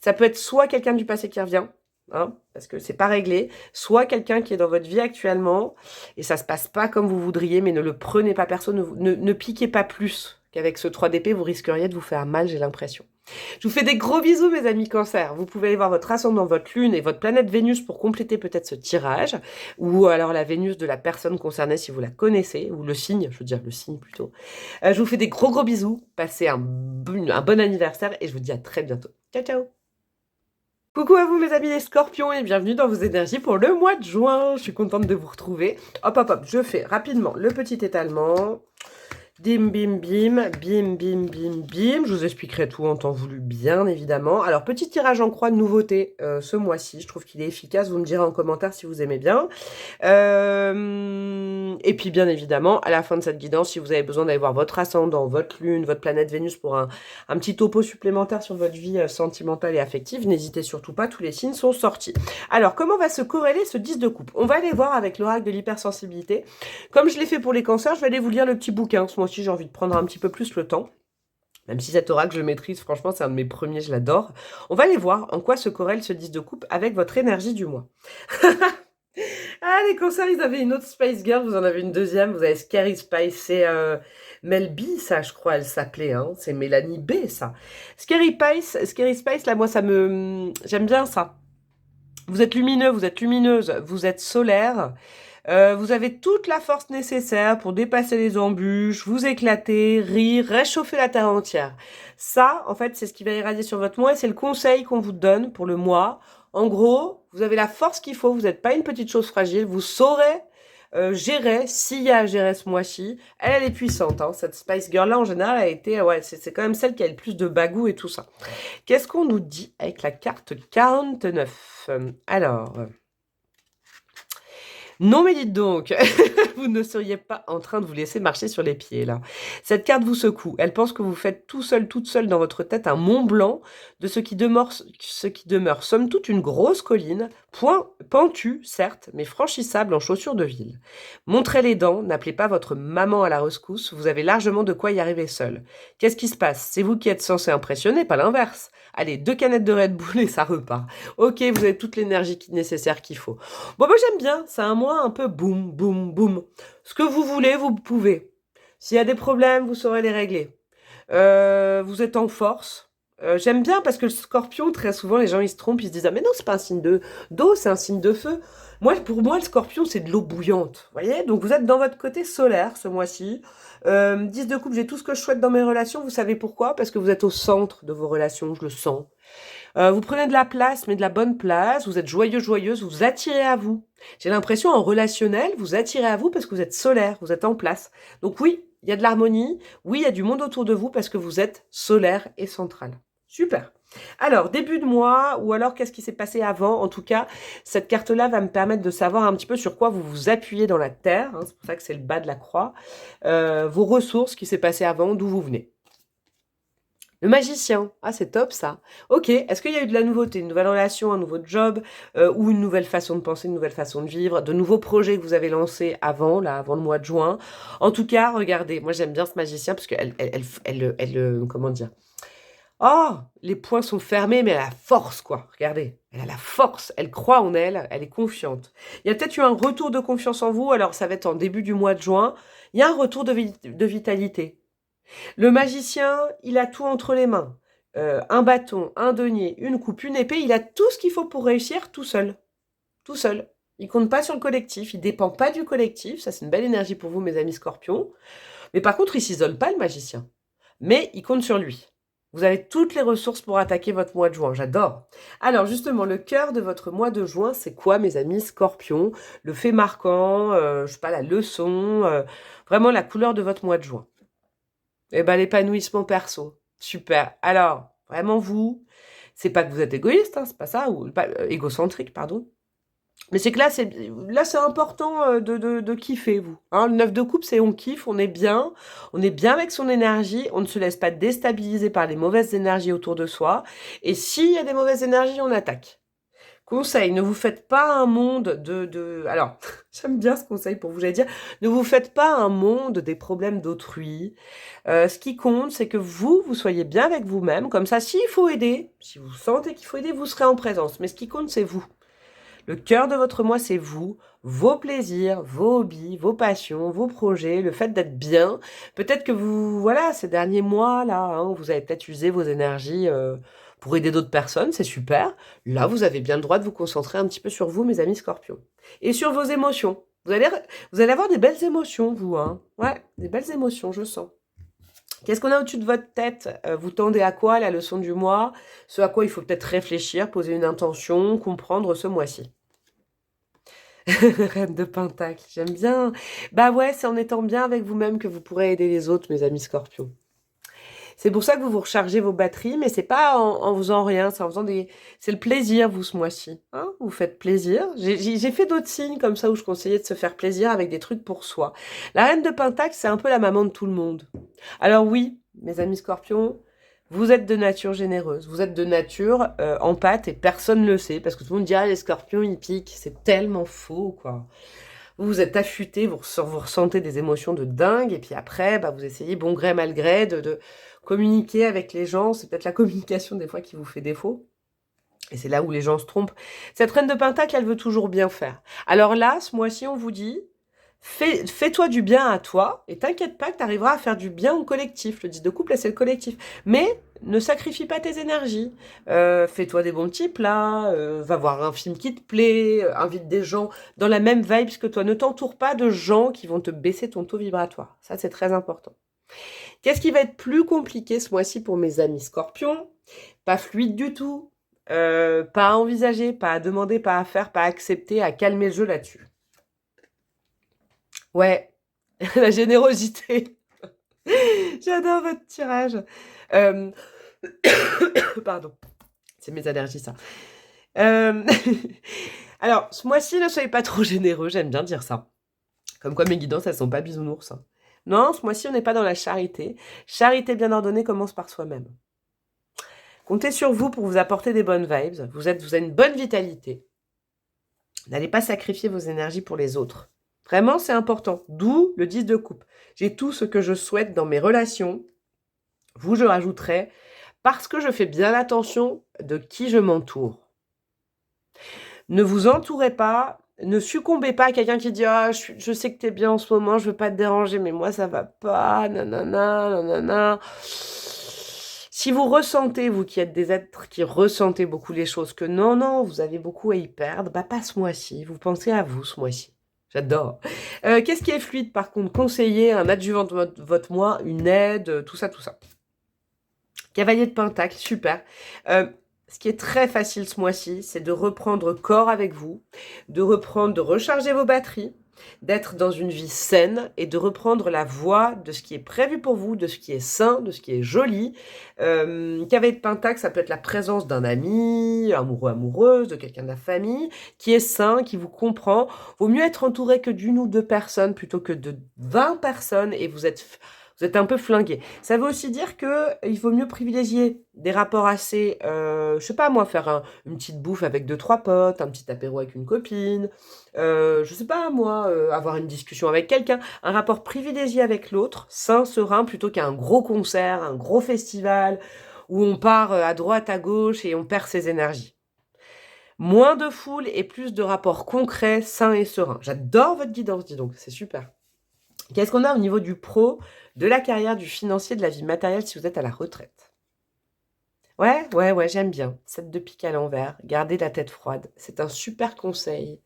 [SPEAKER 3] Ça peut être soit quelqu'un du passé qui revient, hein, parce que c'est pas réglé, soit quelqu'un qui est dans votre vie actuellement, et ça se passe pas comme vous voudriez, mais ne le prenez pas perso, ne piquez pas plus qu'avec ce 3 d'épée, vous risqueriez de vous faire mal, j'ai l'impression. Je vous fais des gros bisous, mes amis Cancer. Vous pouvez aller voir votre ascendant, votre lune et votre planète Vénus pour compléter peut-être ce tirage, ou alors la Vénus de la personne concernée si vous la connaissez, ou le signe, je veux dire le signe plutôt. Je vous fais des gros bisous, passez un bon anniversaire et je vous dis à très bientôt. Ciao, ciao. Coucou à vous mes amis les scorpions et bienvenue dans vos énergies pour le mois de juin. Je suis contente de vous retrouver. Hop, je fais rapidement le petit étalement. Bim, bim, bim, bim, bim, bim, bim. Je vous expliquerai tout en temps voulu, bien évidemment. Alors, petit tirage en croix de nouveauté ce mois-ci. Je trouve qu'il est efficace. Vous me direz en commentaire si vous aimez bien. Et puis, bien évidemment, à la fin de cette guidance, si vous avez besoin d'aller voir votre ascendant, votre lune, votre planète Vénus pour un petit topo supplémentaire sur votre vie sentimentale et affective, n'hésitez surtout pas. Tous les signes sont sortis. Alors, comment va se corréler ce 10 de coupe? On va aller voir avec l'oracle de l'hypersensibilité. Comme je l'ai fait pour les cancers, je vais aller vous lire le petit bouquin. Ce mois-ci, j'ai envie de prendre un petit peu plus le temps. Même si cet oracle, je le maîtrise, franchement, c'est un de mes premiers, je l'adore. On va aller voir en quoi se corrèle ce 10 de coupe avec votre énergie du mois. Ah, les cancers, ils avaient une autre Spice Girl, vous en avez une deuxième, vous avez Scary Spice, c'est Mel B, ça, je crois, elle s'appelait, hein. C'est Mélanie B, ça. Scary Spice, là, moi, j'aime bien ça. Vous êtes lumineux, vous êtes lumineuse, vous êtes solaire. Vous avez toute la force nécessaire pour dépasser les embûches, vous éclater, rire, réchauffer la terre entière. Ça, en fait, c'est ce qui va irradier sur votre mois et c'est le conseil qu'on vous donne pour le mois. En gros, vous avez la force qu'il faut, vous n'êtes pas une petite chose fragile, vous saurez gérer, s'il y a à gérer ce mois-ci. Elle est puissante, hein. Cette Spice Girl-là, en général, a été, ouais, c'est quand même celle qui a le plus de bagou et tout ça. Qu'est-ce qu'on nous dit avec la carte 49 ? Alors... Non mais dites donc, vous ne seriez pas en train de vous laisser marcher sur les pieds là. Cette carte vous secoue, elle pense que vous faites tout seul, toute seule dans votre tête un mont blanc de ce qui demeure somme toute une grosse colline, point pentue certes, mais franchissable en chaussures de ville. Montrez les dents, n'appelez pas votre maman à la rescousse, vous avez largement de quoi y arriver seul. Qu'est-ce qui se passe? C'est vous qui êtes censé impressionner, pas l'inverse. Allez, 2 canettes de Red Bull et ça repart. Ok, vous avez toute l'énergie nécessaire qu'il faut. Bon, moi j'aime bien, c'est un mois un peu boum, boum, boum. Ce que vous voulez, vous pouvez. S'il y a des problèmes, vous saurez les régler. Vous êtes en force. J'aime bien parce que le scorpion, très souvent, les gens ils se trompent, ils se disent « Ah mais non, c'est pas un signe d'eau, c'est un signe de feu. » Pour moi, le scorpion, c'est de l'eau bouillante. Vous voyez? Donc vous êtes dans votre côté solaire ce mois-ci. 10 de coupe, j'ai tout ce que je souhaite dans mes relations. Vous savez pourquoi? Parce que vous êtes au centre de vos relations, je le sens. Vous prenez de la place, mais de la bonne place. Vous êtes joyeux, joyeuse, vous attirez à vous. J'ai l'impression, en relationnel, vous attirez à vous parce que vous êtes solaire, vous êtes en place. Donc oui, il y a de l'harmonie. Oui, il y a du monde autour de vous parce que vous êtes solaire et central. Super. Alors, début de mois, ou alors qu'est-ce qui s'est passé avant? En tout cas, cette carte-là va me permettre de savoir un petit peu sur quoi vous vous appuyez dans la terre. Hein, c'est pour ça que c'est le bas de la croix. Vos ressources, ce qui s'est passé avant, d'où vous venez. Le magicien, ah c'est top ça. Ok, est-ce qu'il y a eu de la nouveauté, une nouvelle relation, un nouveau job, ou une nouvelle façon de penser, une nouvelle façon de vivre, de nouveaux projets que vous avez lancés avant le mois de juin? En tout cas, regardez, moi j'aime bien ce magicien parce qu'elle, comment dire? Oh, les poings sont fermés, mais elle a la force, quoi. Regardez, elle a la force, elle croit en elle, elle est confiante. Il y a peut-être eu un retour de confiance en vous, alors ça va être en début du mois de juin. Il y a un retour de vitalité. Le magicien, il a tout entre les mains. Un bâton, un denier, une coupe, une épée, il a tout ce qu'il faut pour réussir tout seul. Tout seul. Il compte pas sur le collectif, il dépend pas du collectif. Ça, c'est une belle énergie pour vous, mes amis scorpions. Mais par contre, il s'isole pas, le magicien. Mais il compte sur lui. Vous avez toutes les ressources pour attaquer votre mois de juin. J'adore. Alors, justement, le cœur de votre mois de juin, c'est quoi, mes amis scorpions? Le fait marquant, je sais pas, la leçon, vraiment la couleur de votre mois de juin. Eh ben, l'épanouissement perso. Super. Alors, vraiment vous, C'est pas que vous êtes égoïste, hein, c'est pas ça, ou pas égocentrique, pardon. Mais c'est que là, c'est important de kiffer, vous. Hein, le 9 de coupe, c'est on kiffe, on est bien avec son énergie, on ne se laisse pas déstabiliser par les mauvaises énergies autour de soi. Et s'il y a des mauvaises énergies, on attaque. Conseil, ne vous faites pas un monde Alors, j'aime bien ce conseil pour vous, j'allais dire, ne vous faites pas un monde des problèmes d'autrui. Ce qui compte, c'est que vous soyez bien avec vous-même. Comme ça, s'il faut aider, si vous sentez qu'il faut aider, vous serez en présence. Mais ce qui compte, c'est vous. Le cœur de votre moi, c'est vous, vos plaisirs, vos hobbies, vos passions, vos projets, le fait d'être bien. Peut-être que vous, voilà, ces derniers mois, là, hein, vous avez peut-être usé vos énergies pour aider d'autres personnes, c'est super. Là, vous avez bien le droit de vous concentrer un petit peu sur vous, mes amis scorpions. Et sur vos émotions. Vous allez avoir des belles émotions, vous, hein. Ouais, des belles émotions, je sens. Qu'est-ce qu'on a au-dessus de votre tête? Vous tendez à quoi, la leçon du mois? Ce à quoi il faut peut-être réfléchir, poser une intention, comprendre ce mois-ci. Reine de Pentacle, j'aime bien. Bah ouais, c'est en étant bien avec vous-même que vous pourrez aider les autres, mes amis scorpions. C'est pour ça que vous rechargez vos batteries, mais c'est pas en faisant rien, c'est en faisant des... C'est le plaisir, vous, ce mois-ci. Hein, vous faites plaisir. J'ai fait d'autres signes comme ça où je conseillais de se faire plaisir avec des trucs pour soi. La Reine de Pentacle, c'est un peu la maman de tout le monde. Alors oui, mes amis scorpions, vous êtes de nature généreuse, vous êtes de nature empathe et personne ne le sait, parce que tout le monde dit « Ah, les scorpions, ils piquent », c'est tellement faux, quoi. Vous êtes affûté, vous ressentez des émotions de dingue, et puis après, bah, vous essayez bon gré mal gré de communiquer avec les gens. C'est peut-être la communication des fois qui vous fait défaut. Et c'est là où les gens se trompent. Cette Reine de Pentacle, elle veut toujours bien faire. Alors là, ce mois-ci, on vous dit, fais-toi du bien à toi, et t'inquiète pas que tu arriveras à faire du bien au collectif. Le 10 de couple, là, c'est le collectif. Mais ne sacrifie pas tes énergies. Fais-toi des bons petits plats, va voir un film qui te plaît, invite des gens dans la même vibe que toi. Ne t'entoure pas de gens qui vont te baisser ton taux vibratoire. Ça, c'est très important. Qu'est-ce qui va être plus compliqué ce mois-ci pour mes amis scorpions? Pas fluide du tout. Pas à envisager, pas à demander, pas à faire, pas à accepter, à calmer le jeu là-dessus. Ouais, la générosité. J'adore votre tirage. Pardon, c'est mes allergies, ça. Alors, ce mois-ci, ne soyez pas trop généreux, j'aime bien dire ça. Comme quoi mes guidances, elles sont pas bisounours. Hein. Non, ce mois-ci, on n'est pas dans la charité. Charité bien ordonnée commence par soi-même. Comptez sur vous pour vous apporter des bonnes vibes. Vous avez une bonne vitalité. N'allez pas sacrifier vos énergies pour les autres. Vraiment, c'est important. D'où le 10 de coupe. J'ai tout ce que je souhaite dans mes relations. Vous, je rajouterai, parce que je fais bien attention de qui je m'entoure. Ne vous entourez pas, ne succombez pas à quelqu'un qui dit « Ah, je sais que t'es bien en ce moment, je veux pas te déranger, mais moi, ça va pas, nanana, nanana. » Si vous ressentez, vous qui êtes des êtres qui ressentez beaucoup les choses, que non, vous avez beaucoup à y perdre, bah pas ce mois-ci, vous pensez à vous ce mois-ci. J'adore. Qu'est-ce qui est fluide, par contre? Conseiller, un adjuvant de votre mois, une aide, tout ça, tout ça. Cavalier de Pentacle, super. Ce qui est très facile ce mois-ci, c'est de reprendre corps avec vous, de recharger vos batteries, d'être dans une vie saine et de reprendre la voie de ce qui est prévu pour vous, de ce qui est sain, de ce qui est joli. Cavalier de Pentacle, ça peut être la présence d'un ami, amoureux, amoureuse, de quelqu'un de la famille, qui est sain, qui vous comprend. Vaut mieux être entouré que d'une ou deux personnes plutôt que de 20 personnes et vous êtes un peu flingué. Ça veut aussi dire qu'il vaut mieux privilégier des rapports assez, je sais pas moi, faire une petite bouffe avec 2-3 potes, un petit apéro avec une copine, je sais pas moi, avoir une discussion avec quelqu'un, un rapport privilégié avec l'autre, sain, serein, plutôt qu'un gros concert, un gros festival, où on part à droite, à gauche et on perd ses énergies. Moins de foule et plus de rapports concrets, sains et sereins. J'adore votre guidance, dis donc, c'est super. Qu'est-ce qu'on a au niveau du pro, de la carrière, du financier, de la vie matérielle si vous êtes à la retraite? Ouais, j'aime bien. 7 de pique à l'envers, gardez la tête froide. C'est un super conseil.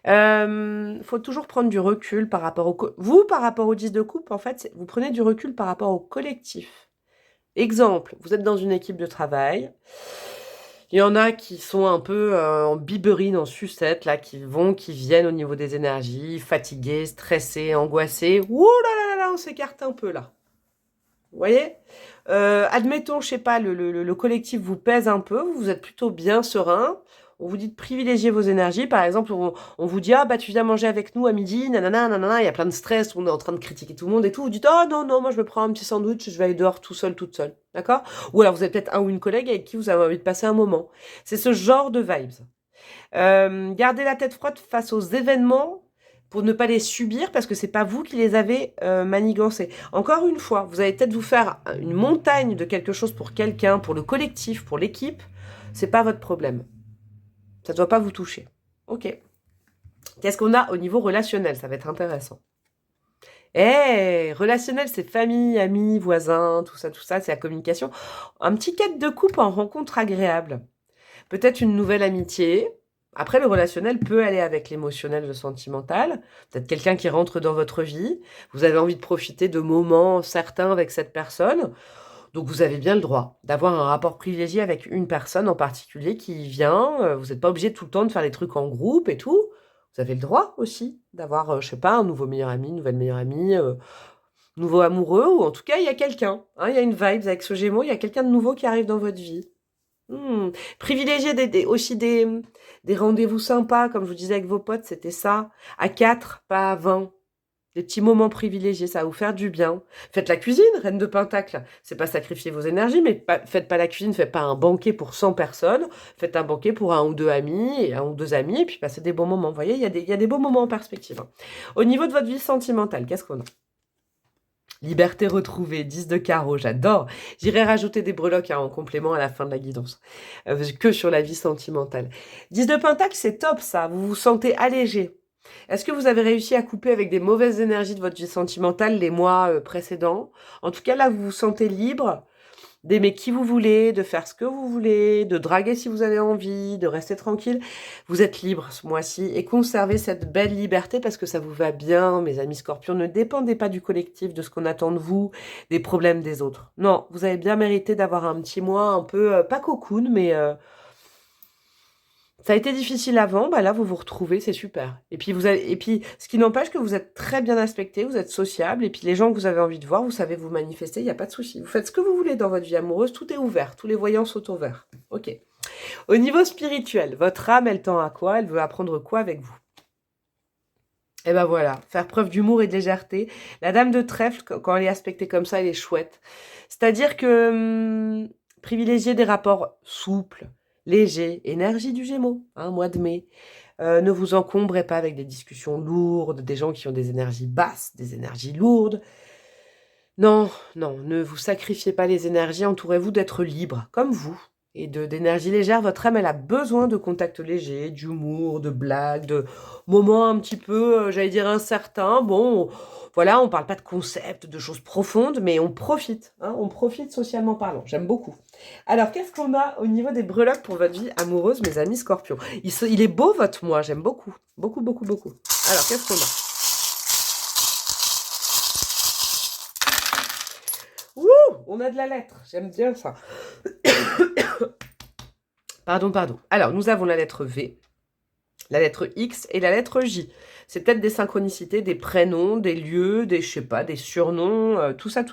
[SPEAKER 3] Faut toujours prendre du recul par rapport par rapport au 10 de coupe, en fait, vous prenez du recul par rapport au collectif. Exemple, vous êtes dans une équipe de travail. Il y en a qui sont un peu en biberine, en sucette, là, qui viennent au niveau des énergies, fatigués, stressés, angoissés. Ouh là là là, on s'écarte un peu là. Vous voyez? Admettons, je sais pas, le collectif vous pèse un peu, vous êtes plutôt bien serein. On vous dit de privilégier vos énergies. Par exemple, on vous dit, ah bah tu viens manger avec nous à midi, nanana, nanana, il y a plein de stress, on est en train de critiquer tout le monde et tout. Vous dites, oh non, non, moi je me prends un petit sandwich, je vais aller dehors tout seul, toute seule. D'accord? Ou alors vous avez peut-être un ou une collègue avec qui vous avez envie de passer un moment. C'est ce genre de vibes. Gardez la tête froide face aux événements pour ne pas les subir parce que c'est pas vous qui les avez manigancés. Encore une fois, vous allez peut-être vous faire une montagne de quelque chose pour quelqu'un, pour le collectif, pour l'équipe. C'est pas votre problème. Ça ne doit pas vous toucher. Ok. Qu'est-ce qu'on a au niveau relationnel? Ça va être intéressant. Relationnel, c'est famille, amis, voisins, tout ça, c'est la communication. Un petit quête de couple en rencontre agréable. Peut-être une nouvelle amitié. Après, le relationnel peut aller avec l'émotionnel, le sentimental. Peut-être quelqu'un qui rentre dans votre vie. Vous avez envie de profiter de moments certains avec cette personne. Donc, vous avez bien le droit d'avoir un rapport privilégié avec une personne en particulier qui vient. Vous n'êtes pas obligé tout le temps de faire des trucs en groupe et tout. Vous avez le droit aussi d'avoir, je sais pas, un nouveau meilleur ami, une nouvelle meilleure amie, nouveau amoureux, ou en tout cas, il y a quelqu'un. Hein, il y a une vibe avec ce Gémeaux, il y a quelqu'un de nouveau qui arrive dans votre vie. Privilégier aussi des rendez-vous sympas, comme je vous disais avec vos potes, c'était ça. À 4, pas à 20. Des petits moments privilégiés, ça va vous faire du bien. Faites la cuisine, reine de Pentacle. C'est pas sacrifier vos énergies, mais faites pas la cuisine, faites pas un banquet pour 100 personnes. Faites un banquet pour un ou deux amis, et puis passez des bons moments. Vous voyez, il y a des beaux moments en perspective. Au niveau de votre vie sentimentale, qu'est-ce qu'on a? Liberté retrouvée, 10 de carreau, j'adore. J'irai rajouter des breloques en complément à la fin de la guidance. Que sur la vie sentimentale. 10 de pentacle, c'est top ça, vous vous sentez allégé. Est-ce que vous avez réussi à couper avec des mauvaises énergies de votre vie sentimentale les mois précédents? En tout cas, là, vous vous sentez libre d'aimer qui vous voulez, de faire ce que vous voulez, de draguer si vous avez envie, de rester tranquille. Vous êtes libre ce mois-ci et conservez cette belle liberté parce que ça vous va bien, mes amis scorpions. Ne dépendez pas du collectif, de ce qu'on attend de vous, des problèmes des autres. Non, vous avez bien mérité d'avoir un petit mois un peu, pas cocoon, mais ça a été difficile avant, bah là vous vous retrouvez, c'est super. Et puis ce qui n'empêche que vous êtes très bien aspecté, vous êtes sociable, et puis les gens que vous avez envie de voir, vous savez vous manifester, il n'y a pas de souci. Vous faites ce que vous voulez dans votre vie amoureuse, tout est ouvert, tous les voyants sont ouverts. Ok. Au niveau spirituel, votre âme, elle tend à quoi? Elle veut apprendre quoi avec vous? Et ben voilà, faire preuve d'humour et de légèreté. La dame de trèfle, quand elle est aspectée comme ça, elle est chouette. C'est-à-dire que privilégier des rapports souples, léger, énergie du Gémeaux, mois de mai. Ne vous encombrez pas avec des discussions lourdes, des gens qui ont des énergies basses, des énergies lourdes. Non, non, ne vous sacrifiez pas les énergies, entourez-vous d'être libre, comme vous. Et d'énergie légère, votre âme, elle a besoin de contacts légers, d'humour, de blagues, de moments un petit peu, j'allais dire, incertains. Bon, voilà, on parle pas de concepts, de choses profondes, mais on profite socialement parlant. J'aime beaucoup. Alors, qu'est-ce qu'on a au niveau des breloques pour votre vie amoureuse, mes amis scorpions? Il est beau, votre mois, j'aime beaucoup. Beaucoup, beaucoup, beaucoup. Alors, qu'est-ce qu'on a? Ouh, on a de la lettre, j'aime bien ça. Pardon. Alors, nous avons la lettre V, la lettre X et la lettre J. C'est peut-être des synchronicités, des prénoms, des lieux, des surnoms, tout ça.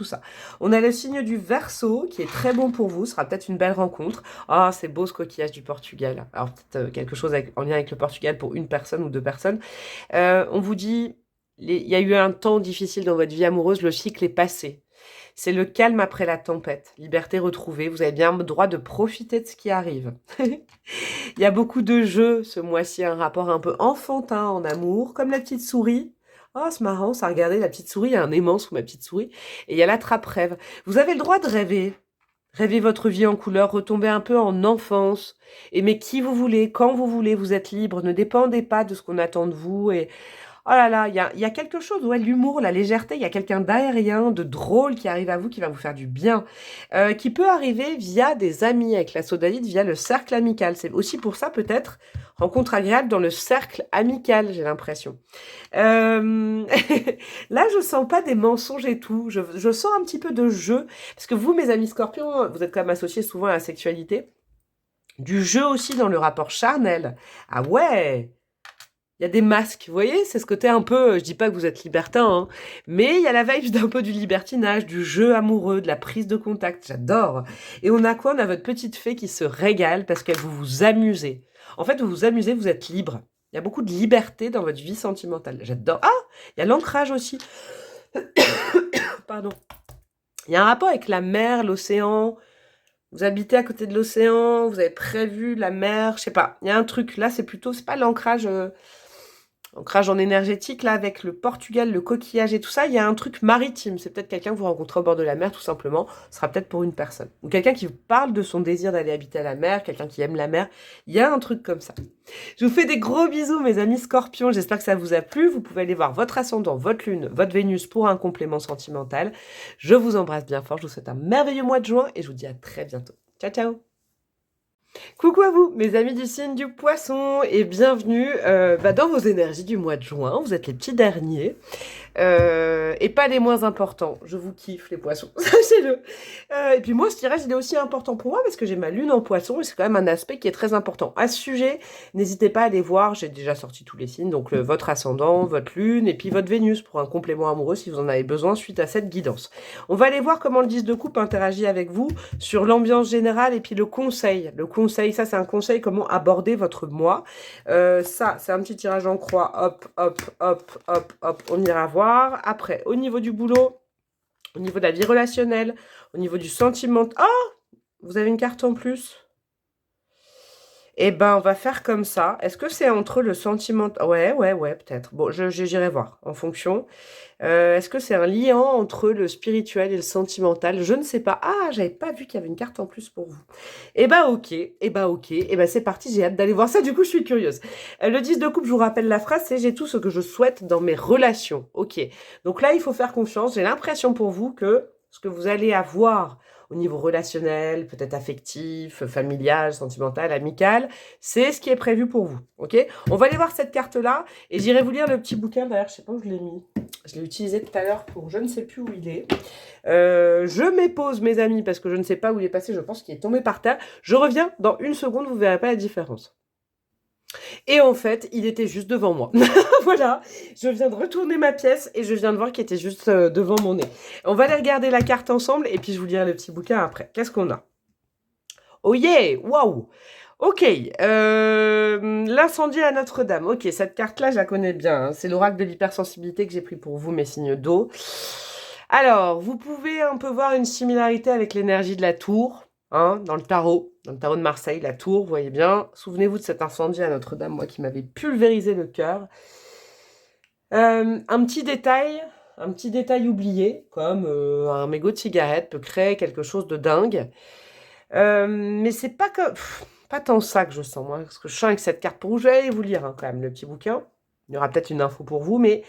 [SPEAKER 3] On a le signe du Verseau qui est très bon pour vous, ce sera peut-être une belle rencontre. Ah, c'est beau ce coquillage du Portugal. Alors, peut-être quelque chose en lien avec le Portugal pour une personne ou deux personnes. On vous dit, il y a eu un temps difficile dans votre vie amoureuse, le cycle est passé. C'est le calme après la tempête, liberté retrouvée. Vous avez bien le droit de profiter de ce qui arrive. Il y a beaucoup de jeux ce mois-ci, un rapport un peu enfantin en amour, comme la petite souris. Oh, c'est marrant, ça, regardez, la petite souris, il y a un aimant sous ma petite souris. Et il y a l'attrape-rêve. Vous avez le droit de rêver. Rêvez votre vie en couleur, retombez un peu en enfance. Aimez qui vous voulez, quand vous voulez, vous êtes libre. Ne dépendez pas de ce qu'on attend de vous. Et oh là là, il y a quelque chose, ouais, l'humour, la légèreté, il y a quelqu'un d'aérien, de drôle qui arrive à vous, qui va vous faire du bien, qui peut arriver via des amis avec la sodalite, via le cercle amical. C'est aussi pour ça, peut-être, rencontre agréable dans le cercle amical, j'ai l'impression. Là, je sens pas des mensonges et tout, je sens un petit peu de jeu, parce que vous, mes amis scorpions, vous êtes quand même associés souvent à la sexualité, du jeu aussi dans le rapport charnel. Ah ouais! Il y a des masques, vous voyez, c'est ce côté un peu, je dis pas que vous êtes libertin, hein, mais il y a la vibe d'un peu du libertinage, du jeu amoureux, de la prise de contact, j'adore. Et on a quoi? On a votre petite fée qui se régale parce que vous vous amusez. En fait, vous vous amusez, vous êtes libre. Il y a beaucoup de liberté dans votre vie sentimentale. J'adore. Ah, il y a l'ancrage aussi. Pardon. Il y a un rapport avec la mer, l'océan. Vous habitez à côté de l'océan, vous avez prévu la mer, je sais pas. Il y a un truc, là, c'est plutôt, c'est pas l'ancrage... ancrage en énergétique, là, avec le Portugal, le coquillage et tout ça, il y a un truc maritime. C'est peut-être quelqu'un que vous rencontrez au bord de la mer, tout simplement. Ce sera peut-être pour une personne. Ou quelqu'un qui vous parle de son désir d'aller habiter à la mer, quelqu'un qui aime la mer. Il y a un truc comme ça. Je vous fais des gros bisous, mes amis scorpions. J'espère que ça vous a plu. Vous pouvez aller voir votre ascendant, votre lune, votre Vénus pour un complément sentimental. Je vous embrasse bien fort. Je vous souhaite un merveilleux mois de juin et je vous dis à très bientôt. Ciao, ciao! Coucou à vous, mes amis du signe du poisson, et bienvenue dans vos énergies du mois de juin. Vous êtes les petits derniers, et pas les moins importants. Je vous kiffe, les poissons, sachez-le. Et puis moi, ce tirage, il est aussi important pour moi, parce que j'ai ma lune en poisson, et c'est quand même un aspect qui est très important. À ce sujet, n'hésitez pas à aller voir, j'ai déjà sorti tous les signes, donc votre ascendant, votre lune, et puis votre Vénus, pour un complément amoureux, si vous en avez besoin, suite à cette guidance. On va aller voir comment le 10 de coupe interagit avec vous, sur l'ambiance générale, et puis le conseil. Le conseil, ça c'est un conseil, comment aborder votre mois. Ça, c'est un petit tirage en croix, hop, hop, hop, hop, hop, on ira voir. Après, au niveau du boulot, au niveau de la vie relationnelle, au niveau du sentiment... Oh, vous avez une carte en plus? Eh ben, on va faire comme ça. Est-ce que c'est entre le sentiment... Ouais, peut-être. Bon, j'irai voir, en fonction. Est-ce que c'est un lien entre le spirituel et le sentimental? Je ne sais pas. Ah, j'avais pas vu qu'il y avait une carte en plus pour vous. Eh ben, ok. C'est parti, j'ai hâte d'aller voir ça. Du coup, je suis curieuse. Le 10 de coupe, je vous rappelle la phrase, c'est « J'ai tout ce que je souhaite dans mes relations ». Ok. Donc là, il faut faire confiance. J'ai l'impression pour vous que ce que vous allez avoir au niveau relationnel, peut-être affectif, familial, sentimental, amical, c'est ce qui est prévu pour vous, ok? On va aller voir cette carte-là, et j'irai vous lire le petit bouquin, d'ailleurs, je sais pas où je l'ai mis. Je l'ai utilisé tout à l'heure pour je ne sais plus où il est. Je m'épose, mes amis, parce que je ne sais pas où il est passé, je pense qu'il est tombé par terre. Je reviens dans une seconde, vous verrez pas la différence. Et en fait, il était juste devant moi. Voilà, je viens de retourner ma pièce et je viens de voir qu'il était juste devant mon nez. On va aller regarder la carte ensemble et puis je vous lirai le petit bouquin après. Qu'est-ce qu'on a? Oh yeah, waouh. Ok, l'incendie à Notre-Dame. Ok, cette carte-là, je la connais bien. Hein. C'est l'oracle de l'hypersensibilité que j'ai pris pour vous, mes signes d'eau. Alors, vous pouvez un peu voir une similarité avec l'énergie de la tour. Hein, dans le tarot de Marseille, la tour, vous voyez bien. Souvenez-vous de cet incendie à Notre-Dame, moi, qui m'avait pulvérisé le cœur. Un petit détail oublié, comme un mégot de cigarette peut créer quelque chose de dingue. Mais c'est pas que... pas tant ça que je sens, moi. Parce que je sens avec cette carte pour vous, je vais aller vous lire hein, quand même le petit bouquin. Il y aura peut-être une info pour vous, mais...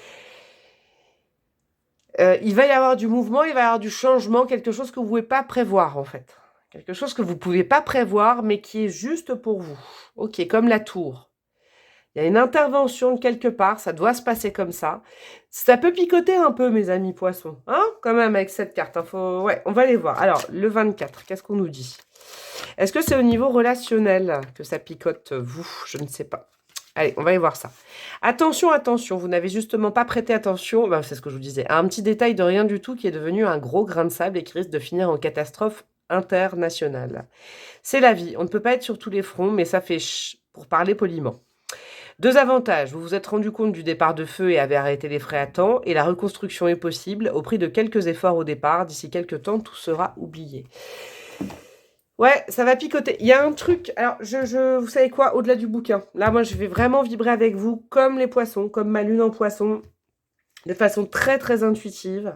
[SPEAKER 3] il va y avoir du mouvement, il va y avoir du changement, quelque chose que vous ne pouvez pas prévoir, en fait. Quelque chose que vous ne pouvez pas prévoir, mais qui est juste pour vous. Ok, comme la tour. Il y a une intervention de quelque part, ça doit se passer comme ça. Ça peut picoter un peu, mes amis poissons. Hein, quand même, avec cette carte. Hein, ouais, on va aller voir. Alors, le 24, qu'est-ce qu'on nous dit? Est-ce que c'est au niveau relationnel que ça picote, vous? Je ne sais pas. Allez, on va aller voir ça. Attention, attention, vous n'avez justement pas prêté attention, ben, c'est ce que je vous disais, à un petit détail de rien du tout qui est devenu un gros grain de sable et qui risque de finir en catastrophe internationale. C'est la vie, on ne peut pas être sur tous les fronts, mais ça fait pour parler poliment. Deux avantages, vous vous êtes rendu compte du départ de feu et avez arrêté les frais à temps, et la reconstruction est possible au prix de quelques efforts au départ. D'ici quelques temps, tout sera oublié. Ouais, ça va picoter. Il y a un truc, alors vous savez quoi, au-delà du bouquin, là moi je vais vraiment vibrer avec vous comme les poissons, comme ma lune en poisson, de façon très très intuitive.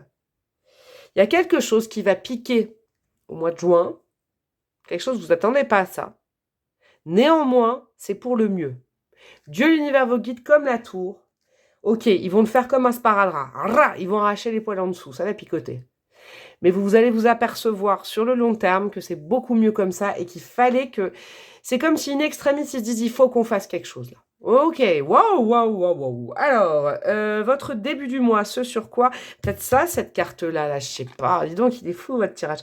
[SPEAKER 3] Il y a quelque chose qui va piquer au mois de juin, quelque chose, vous attendez pas à ça. Néanmoins, c'est pour le mieux. Dieu, l'univers, vos guides comme la tour. Ok, ils vont le faire comme un sparadrap. Ils vont arracher les poils en dessous, ça va picoter. Mais vous allez vous apercevoir sur le long terme que c'est beaucoup mieux comme ça et qu'il fallait que... C'est comme si une extrémiste se disent il faut qu'on fasse quelque chose là. Ok, waouh. Alors, votre début du mois, ce sur quoi... Peut-être ça, cette carte-là, là, je sais pas. Dis donc, il est fou votre tirage.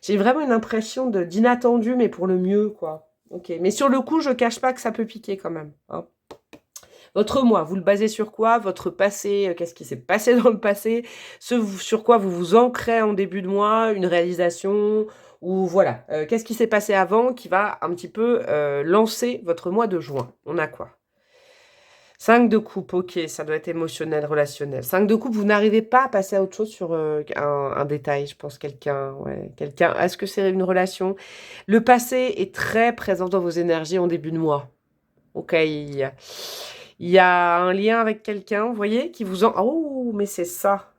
[SPEAKER 3] J'ai vraiment une impression d'inattendu, mais pour le mieux, quoi. Ok, mais sur le coup, je cache pas que ça peut piquer quand même. Hein. Votre moi, vous le basez sur quoi? Votre passé, qu'est-ce qui s'est passé dans le passé? Sur quoi vous vous ancrez en début de mois? Une réalisation? Ou voilà, qu'est-ce qui s'est passé avant qui va un petit peu lancer votre mois de juin? On a quoi? 5 de coupe, ok, ça doit être émotionnel, relationnel. 5 de coupe, vous n'arrivez pas à passer à autre chose sur un détail, je pense, quelqu'un, ouais, quelqu'un. Est-ce que c'est une relation? Le passé est très présent dans vos énergies en début de mois. Ok, il y a un lien avec quelqu'un, vous voyez, qui vous en... Oh, mais c'est ça.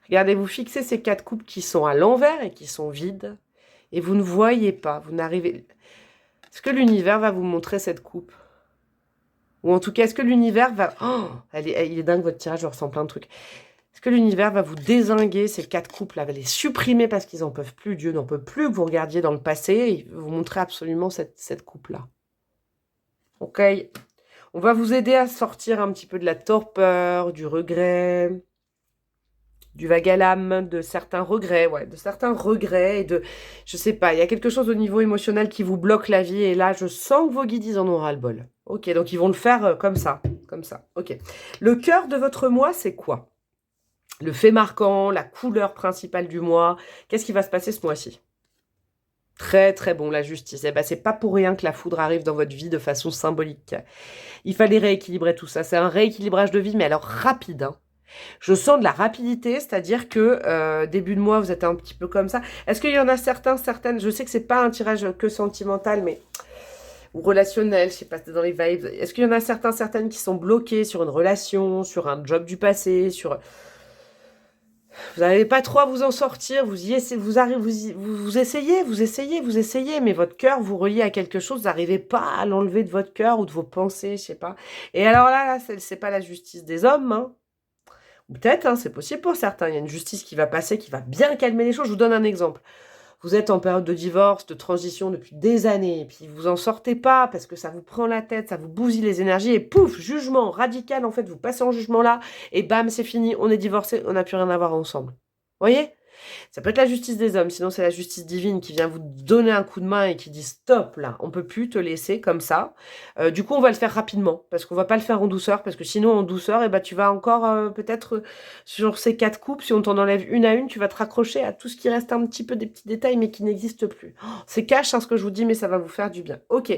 [SPEAKER 3] Regardez, vous fixez ces 4 coupes qui sont à l'envers et qui sont vides, et vous ne voyez pas, vous n'arrivez... Est-ce que l'univers va vous montrer cette coupe? Ou en tout cas, est-ce que l'univers va... Oh, il est dingue, votre tirage, je ressens plein de trucs. Est-ce que l'univers va vous dézinguer ces 4 couples-là, va les supprimer parce qu'ils n'en peuvent plus, Dieu n'en peut plus que vous regardiez dans le passé, et il va vous montrer absolument cette coupe-là. Ok. On va vous aider à sortir un petit peu de la torpeur, du regret, du vague à l'âme, de certains regrets, ouais, de certains regrets et de... Je sais pas, il y a quelque chose au niveau émotionnel qui vous bloque la vie et là, je sens que vos guides, ils en ont ras-le-bol. Ok, donc ils vont le faire comme ça, ok. Le cœur de votre mois, c'est quoi? Le fait marquant, la couleur principale du mois, qu'est-ce qui va se passer ce mois-ci? Très très bon, la justice. Eh ben, c'est pas pour rien que la foudre arrive dans votre vie de façon symbolique. Il fallait rééquilibrer tout ça. C'est un rééquilibrage de vie, mais alors rapide, hein. Je sens de la rapidité, c'est-à-dire que début de mois, vous êtes un petit peu comme ça. Est-ce qu'il y en a certaines, je sais que c'est pas un tirage que sentimental, mais ou relationnel, je sais pas, c'est dans les vibes. Est-ce qu'il y en a certaines qui sont bloquées sur une relation, sur un job du passé, sur... Vous n'arrivez pas trop à vous en sortir, vous essayez, mais votre cœur vous relie à quelque chose, vous n'arrivez pas à l'enlever de votre cœur ou de vos pensées, je sais pas. Et alors là c'est pas la justice des hommes, hein. Ou peut-être, hein, c'est possible pour certains, il y a une justice qui va passer, qui va bien calmer les choses. Je vous donne un exemple. Vous êtes en période de divorce, de transition depuis des années, et puis vous en sortez pas parce que ça vous prend la tête, ça vous bousille les énergies, et pouf, jugement radical, en fait, vous passez en jugement là, et bam, c'est fini, on est divorcés, on n'a plus rien à voir ensemble. Vous voyez? Ça peut être la justice des hommes, sinon c'est la justice divine qui vient vous donner un coup de main et qui dit stop là, on peut plus te laisser comme ça. Du coup, on va le faire rapidement parce qu'on va pas le faire en douceur parce que sinon en douceur, eh ben, tu vas encore peut-être sur ces 4 coupes, si on t'en enlève une à une, tu vas te raccrocher à tout ce qui reste un petit peu des petits détails mais qui n'existent plus. Oh, c'est cash hein, ce que je vous dis, mais ça va vous faire du bien. Ok,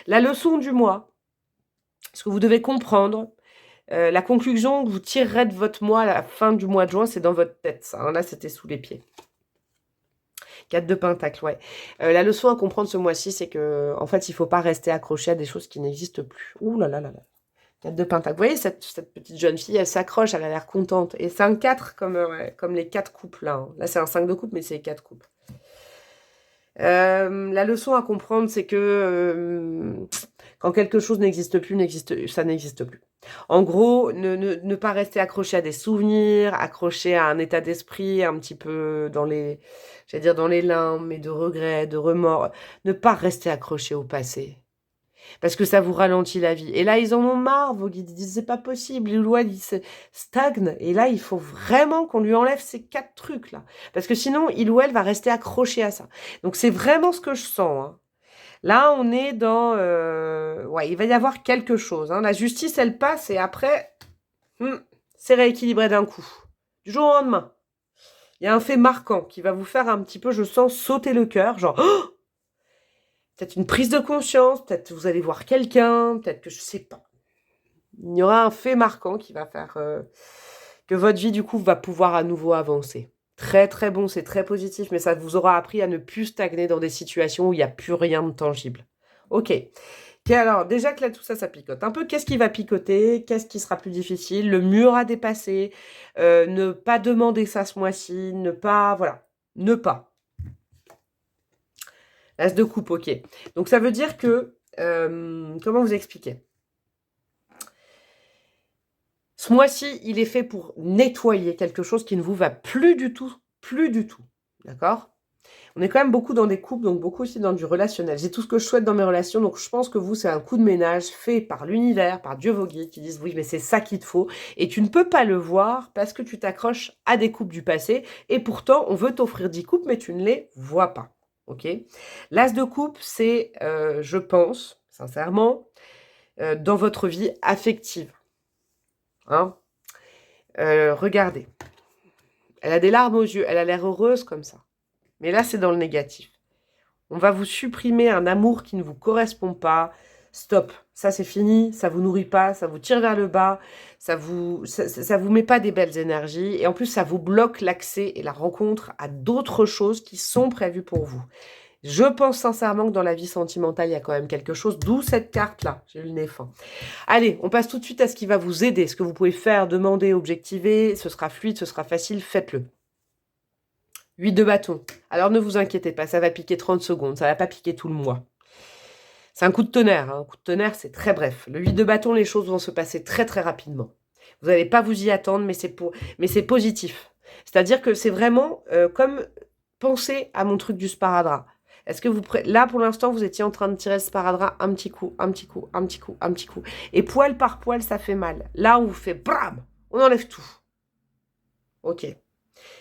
[SPEAKER 3] la leçon du mois, ce que vous devez comprendre. La conclusion que vous tirerez de votre mois à la fin du mois de juin, c'est dans votre tête. Ça, hein. Là, c'était sous les pieds. 4 de pentacle, ouais. La leçon à comprendre ce mois-ci, c'est que en fait, il ne faut pas rester accroché à des choses qui n'existent plus. Ouh là là là là. 4 de pentacle. Vous voyez, cette petite jeune fille, elle s'accroche, elle a l'air contente. Et c'est un 4 comme les 4 coupes là. Hein. Là, c'est un 5 de coupe, mais c'est 4 coupes. La leçon à comprendre, c'est que quand quelque chose n'existe plus, ça n'existe plus. En gros, ne pas rester accroché à des souvenirs, accroché à un état d'esprit un petit peu dans les limbes, mais de regrets, de remords. Ne pas rester accroché au passé. Parce que ça vous ralentit la vie. Et là, ils en ont marre, vos guides. Ils disent, c'est pas possible. Ilouane, il se stagne. Et là, il faut vraiment qu'on lui enlève ces 4 trucs-là. Parce que sinon, il ou elle va rester accroché à ça. Donc, c'est vraiment ce que je sens. Hein. Là, on est dans... ouais, il va y avoir quelque chose. Hein. La justice, elle passe et après, c'est rééquilibré d'un coup. Du jour au lendemain. Il y a un fait marquant qui va vous faire un petit peu, je sens, sauter le cœur. Genre... Oh, peut-être une prise de conscience, peut-être vous allez voir quelqu'un, peut-être que je sais pas. Il y aura un fait marquant qui va faire que votre vie, du coup, va pouvoir à nouveau avancer. Très, très bon, c'est très positif, mais ça vous aura appris à ne plus stagner dans des situations où il n'y a plus rien de tangible. Ok. Et alors, déjà que là, tout ça, ça picote. Un peu, qu'est-ce qui va picoter? Qu'est-ce qui sera plus difficile? Le mur à dépasser. Ne pas demander ça ce mois-ci. Ne pas... Voilà. Ne pas. L'as de coupe, ok. Donc, ça veut dire que... comment vous expliquer? Ce mois-ci, il est fait pour nettoyer quelque chose qui ne vous va plus du tout. Plus du tout. D'accord? On est quand même beaucoup dans des couples, donc beaucoup aussi dans du relationnel. J'ai tout ce que je souhaite dans mes relations, donc je pense que vous, c'est un coup de ménage fait par l'univers, par Dieu vos guides, qui disent, oui, mais c'est ça qu'il te faut. Et tu ne peux pas le voir parce que tu t'accroches à des couples du passé. Et pourtant, on veut t'offrir 10 couples, mais tu ne les vois pas. Ok? L'as de coupe, c'est, je pense, sincèrement, dans votre vie affective. Hein, regardez. Elle a des larmes aux yeux. Elle a l'air heureuse comme ça. Mais là, c'est dans le négatif. On va vous supprimer un amour qui ne vous correspond pas. Stop. Ça, c'est fini. Ça vous nourrit pas. Ça vous tire vers le bas. Ça vous met pas des belles énergies. Et en plus, ça vous bloque l'accès et la rencontre à d'autres choses qui sont prévues pour vous. Je pense sincèrement que dans la vie sentimentale, il y a quand même quelque chose, d'où cette carte-là. J'ai eu le nez fin. Allez, on passe tout de suite à ce qui va vous aider, ce que vous pouvez faire, demander, objectiver. Ce sera fluide, ce sera facile, faites-le. 8 de bâton. Alors ne vous inquiétez pas, ça va piquer 30 secondes, ça va pas piquer tout le mois. C'est un coup de tonnerre. Un coup de tonnerre, c'est très bref. Le 8 de bâton, les choses vont se passer très très rapidement. Vous n'allez pas vous y attendre, mais c'est positif. C'est-à-dire que c'est vraiment comme penser à mon truc du sparadrap. Est-ce que là, pour l'instant, vous étiez en train de tirer le sparadrap un petit coup, un petit coup, un petit coup, un petit coup. Et poil par poil, ça fait mal. Là, on vous fait bram, on enlève tout. Ok.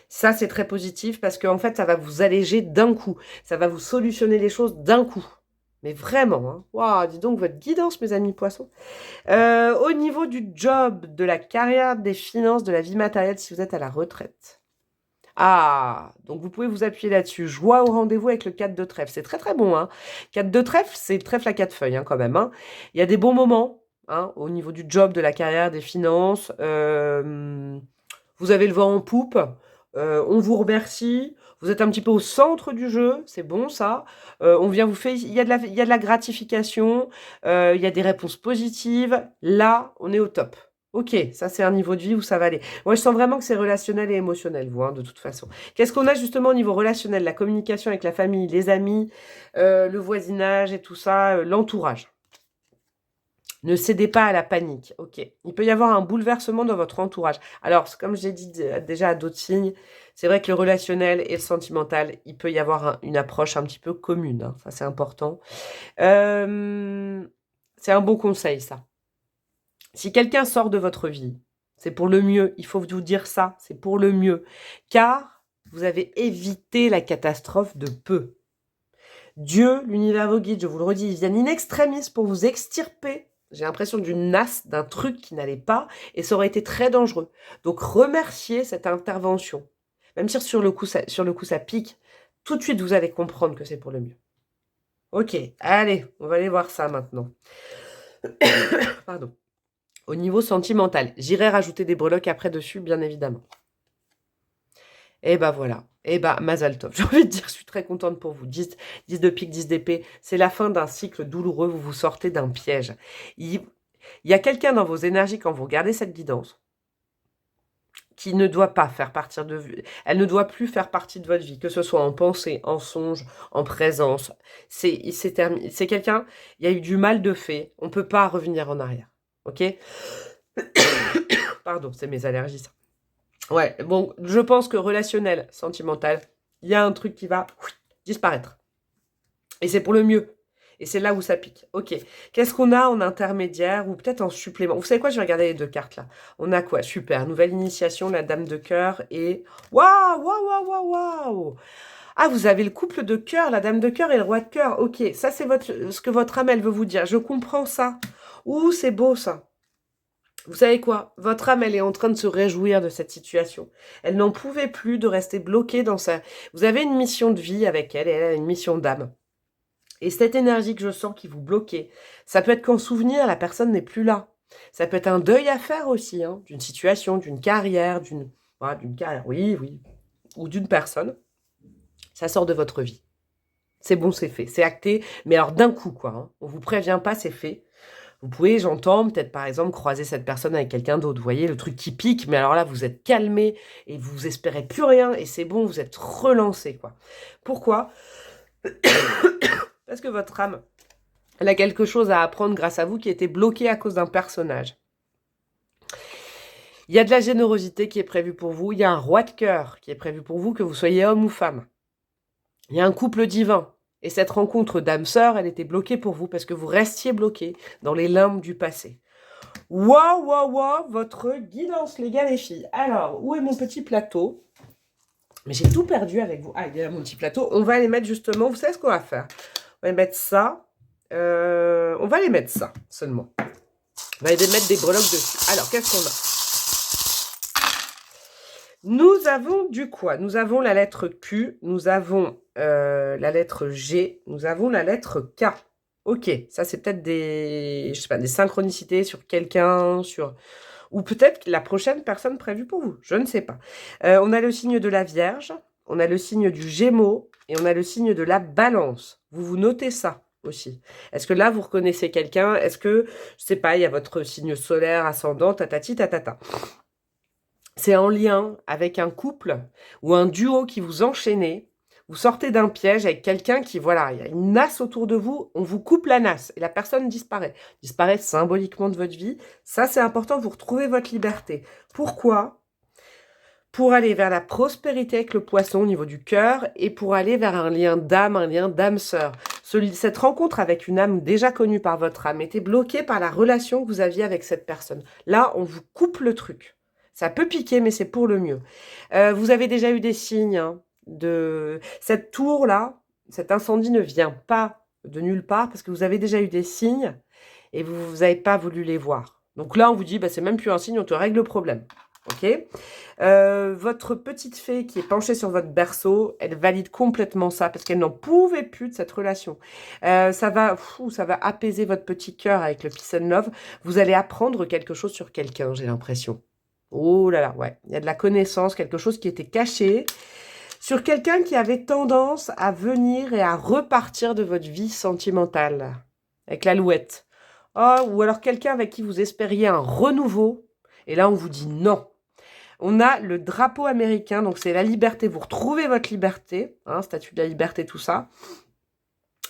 [SPEAKER 3] Ça, c'est très positif parce qu'en fait, ça va vous alléger d'un coup. Ça va vous solutionner les choses d'un coup. Mais vraiment, hein. Waouh, dis donc votre guidance, mes amis poissons. Au niveau du job, de la carrière, des finances, de la vie matérielle, si vous êtes à la retraite. Ah, donc vous pouvez vous appuyer là-dessus. Joie au rendez-vous avec le 4 de trèfle. C'est très très bon. Hein. 4 de trèfle, c'est trèfle à 4 feuilles hein, quand même. Hein. Il y a des bons moments hein, au niveau du job, de la carrière, des finances. Vous avez le vent en poupe. On vous remercie. Vous êtes un petit peu au centre du jeu. C'est bon ça. On vient vous faire... Il y a de la gratification. Il y a des réponses positives. Là, on est au top. Ok, ça c'est un niveau de vie où ça va aller. Moi je sens vraiment que c'est relationnel et émotionnel, vous, hein, de toute façon. Qu'est-ce qu'on a justement au niveau relationnel? La communication avec la famille, les amis, le voisinage et tout ça, l'entourage. Ne cédez pas à la panique, ok. Il peut y avoir un bouleversement dans votre entourage. Alors, comme j'ai dit déjà à d'autres signes, c'est vrai que le relationnel et le sentimental, il peut y avoir une approche un petit peu commune, hein, ça c'est important. C'est un bon conseil, ça. Si quelqu'un sort de votre vie, c'est pour le mieux. Il faut vous dire ça, c'est pour le mieux. Car vous avez évité la catastrophe de peu. Dieu, l'univers, vos guides, je vous le redis, ils viennent in extremis pour vous extirper. J'ai l'impression d'une nasse, d'un truc qui n'allait pas, et ça aurait été très dangereux. Donc remerciez cette intervention. Même si sur le coup ça pique, tout de suite vous allez comprendre que c'est pour le mieux. Ok, allez, on va aller voir ça maintenant. Pardon. Au niveau sentimental, j'irai rajouter des breloques après dessus, bien évidemment. Et ben voilà. Et ben, Mazal Tov. J'ai envie de dire, je suis très contente pour vous. 10 de pique, 10 d'épée. C'est la fin d'un cycle douloureux. Vous vous sortez d'un piège. Il y a quelqu'un dans vos énergies, quand vous regardez cette guidance, qui ne doit pas faire partie de vous. Elle ne doit plus faire partie de votre vie, que ce soit en pensée, en songe, en présence. C'est quelqu'un, il y a eu du mal de fait. On ne peut pas revenir en arrière. Ok? Pardon, c'est mes allergies, ça. Ouais, bon, je pense que relationnel, sentimental, il y a un truc qui va disparaître. Et c'est pour le mieux. Et c'est là où ça pique. Ok. Qu'est-ce qu'on a en intermédiaire ou peut-être en supplément? Vous savez quoi? Je vais regarder les deux cartes là. On a quoi? Super. Nouvelle initiation, la dame de cœur et... Waouh, waouh, waouh, waouh, waouh! Ah, vous avez le couple de cœur, la dame de cœur et le roi de cœur. Ok, ça c'est ce que votre âme, elle veut vous dire. Je comprends ça. Ouh, c'est beau ça. Vous savez quoi? Votre âme, elle est en train de se réjouir de cette situation. Elle n'en pouvait plus de rester bloquée dans sa... Vous avez une mission de vie avec elle et elle a une mission d'âme. Et cette énergie que je sens qui vous bloquait, ça peut être qu'en souvenir, la personne n'est plus là. Ça peut être un deuil à faire aussi, hein, d'une situation, d'une carrière, d'une carrière, oui, ou d'une personne. Ça sort de votre vie. C'est bon, c'est fait, c'est acté, mais alors d'un coup, quoi. Hein. On vous prévient pas, c'est fait. Vous pouvez, j'entends, peut-être par exemple, croiser cette personne avec quelqu'un d'autre. Vous voyez, le truc qui pique, mais alors là, vous êtes calmé et vous espérez plus rien et c'est bon, vous êtes relancé, quoi. Pourquoi? Parce que votre âme, elle a quelque chose à apprendre grâce à vous qui était bloqué à cause d'un personnage. Il y a de la générosité qui est prévue pour vous. Il y a un roi de cœur qui est prévu pour vous, que vous soyez homme ou femme. Il y a un couple divin. Et cette rencontre d'âme-sœur, elle était bloquée pour vous parce que vous restiez bloqué dans les limbes du passé. Waouh, waouh, waouh, votre guidance, les gars, les filles. Alors, où est mon petit plateau? Mais j'ai tout perdu avec vous. Ah, il y a mon petit plateau. On va aller mettre justement, vous savez ce qu'on va faire? On va mettre ça. On va aller mettre ça seulement. On va mettre des breloques dessus. Alors, qu'est-ce qu'on a? Nous avons du quoi? Nous avons la lettre Q, nous avons la lettre G, nous avons la lettre K. Ok, ça c'est peut-être des, je sais pas, des synchronicités sur quelqu'un, sur... ou peut-être la prochaine personne prévue pour vous, je ne sais pas. On a le signe de la Vierge, on a le signe du Gémeaux et on a le signe de la Balance. Vous notez ça aussi. Est-ce que là, vous reconnaissez quelqu'un? Est-ce que, je sais pas, il y a votre signe solaire, ascendant, tatati, tatata. C'est en lien avec un couple ou un duo qui vous enchaînez. Vous sortez d'un piège avec quelqu'un qui, voilà, il y a une nasse autour de vous, on vous coupe la nasse et la personne disparaît. Disparaît symboliquement de votre vie. Ça, c'est important, vous retrouvez votre liberté. Pourquoi? Pour aller vers la prospérité avec le poisson au niveau du cœur et pour aller vers un lien d'âme-sœur. Cette rencontre avec une âme déjà connue par votre âme était bloquée par la relation que vous aviez avec cette personne. Là, on vous coupe le truc. Ça peut piquer, mais c'est pour le mieux. Vous avez déjà eu des signes hein, de... Cette tour-là, cet incendie ne vient pas de nulle part parce que vous avez déjà eu des signes et vous n'avez pas voulu les voir. Donc là, on vous dit, bah, c'est même plus un signe, on te règle le problème. Ok, votre petite fée qui est penchée sur votre berceau, elle valide complètement ça parce qu'elle n'en pouvait plus de cette relation. Ça va apaiser votre petit cœur avec le Peace and Love. Vous allez apprendre quelque chose sur quelqu'un, j'ai l'impression. Oh là là, ouais, il y a de la connaissance, quelque chose qui était caché sur quelqu'un qui avait tendance à venir et à repartir de votre vie sentimentale avec l'alouette. Oh, ou alors quelqu'un avec qui vous espériez un renouveau et là on vous dit non. On a le drapeau américain, donc c'est la liberté. Vous retrouvez votre liberté, hein, statue de la liberté, tout ça.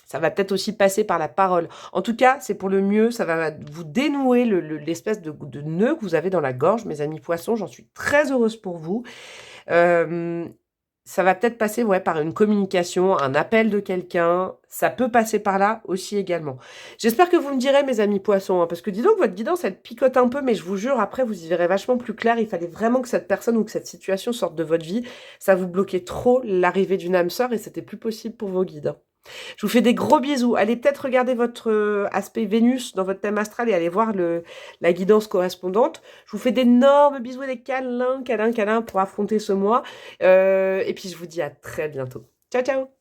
[SPEAKER 3] Ça va peut-être aussi passer par la parole. En tout cas, c'est pour le mieux. Ça va vous dénouer l'espèce de nœud que vous avez dans la gorge, mes amis poissons. J'en suis très heureuse pour vous. Ça va peut-être passer par une communication, un appel de quelqu'un. Ça peut passer par là aussi également. J'espère que vous me direz, mes amis poissons, hein, parce que dis donc, votre guidance, elle picote un peu, mais je vous jure, après, vous y verrez vachement plus clair. Il fallait vraiment que cette personne ou que cette situation sorte de votre vie. Ça vous bloquait trop l'arrivée d'une âme sœur et c'était plus possible pour vos guides. Je vous fais des gros bisous. Allez peut-être regarder votre aspect Vénus dans votre thème astral et allez voir la guidance correspondante. Je vous fais d'énormes bisous et des câlins pour affronter ce mois. Et puis je vous dis à très bientôt. Ciao, ciao!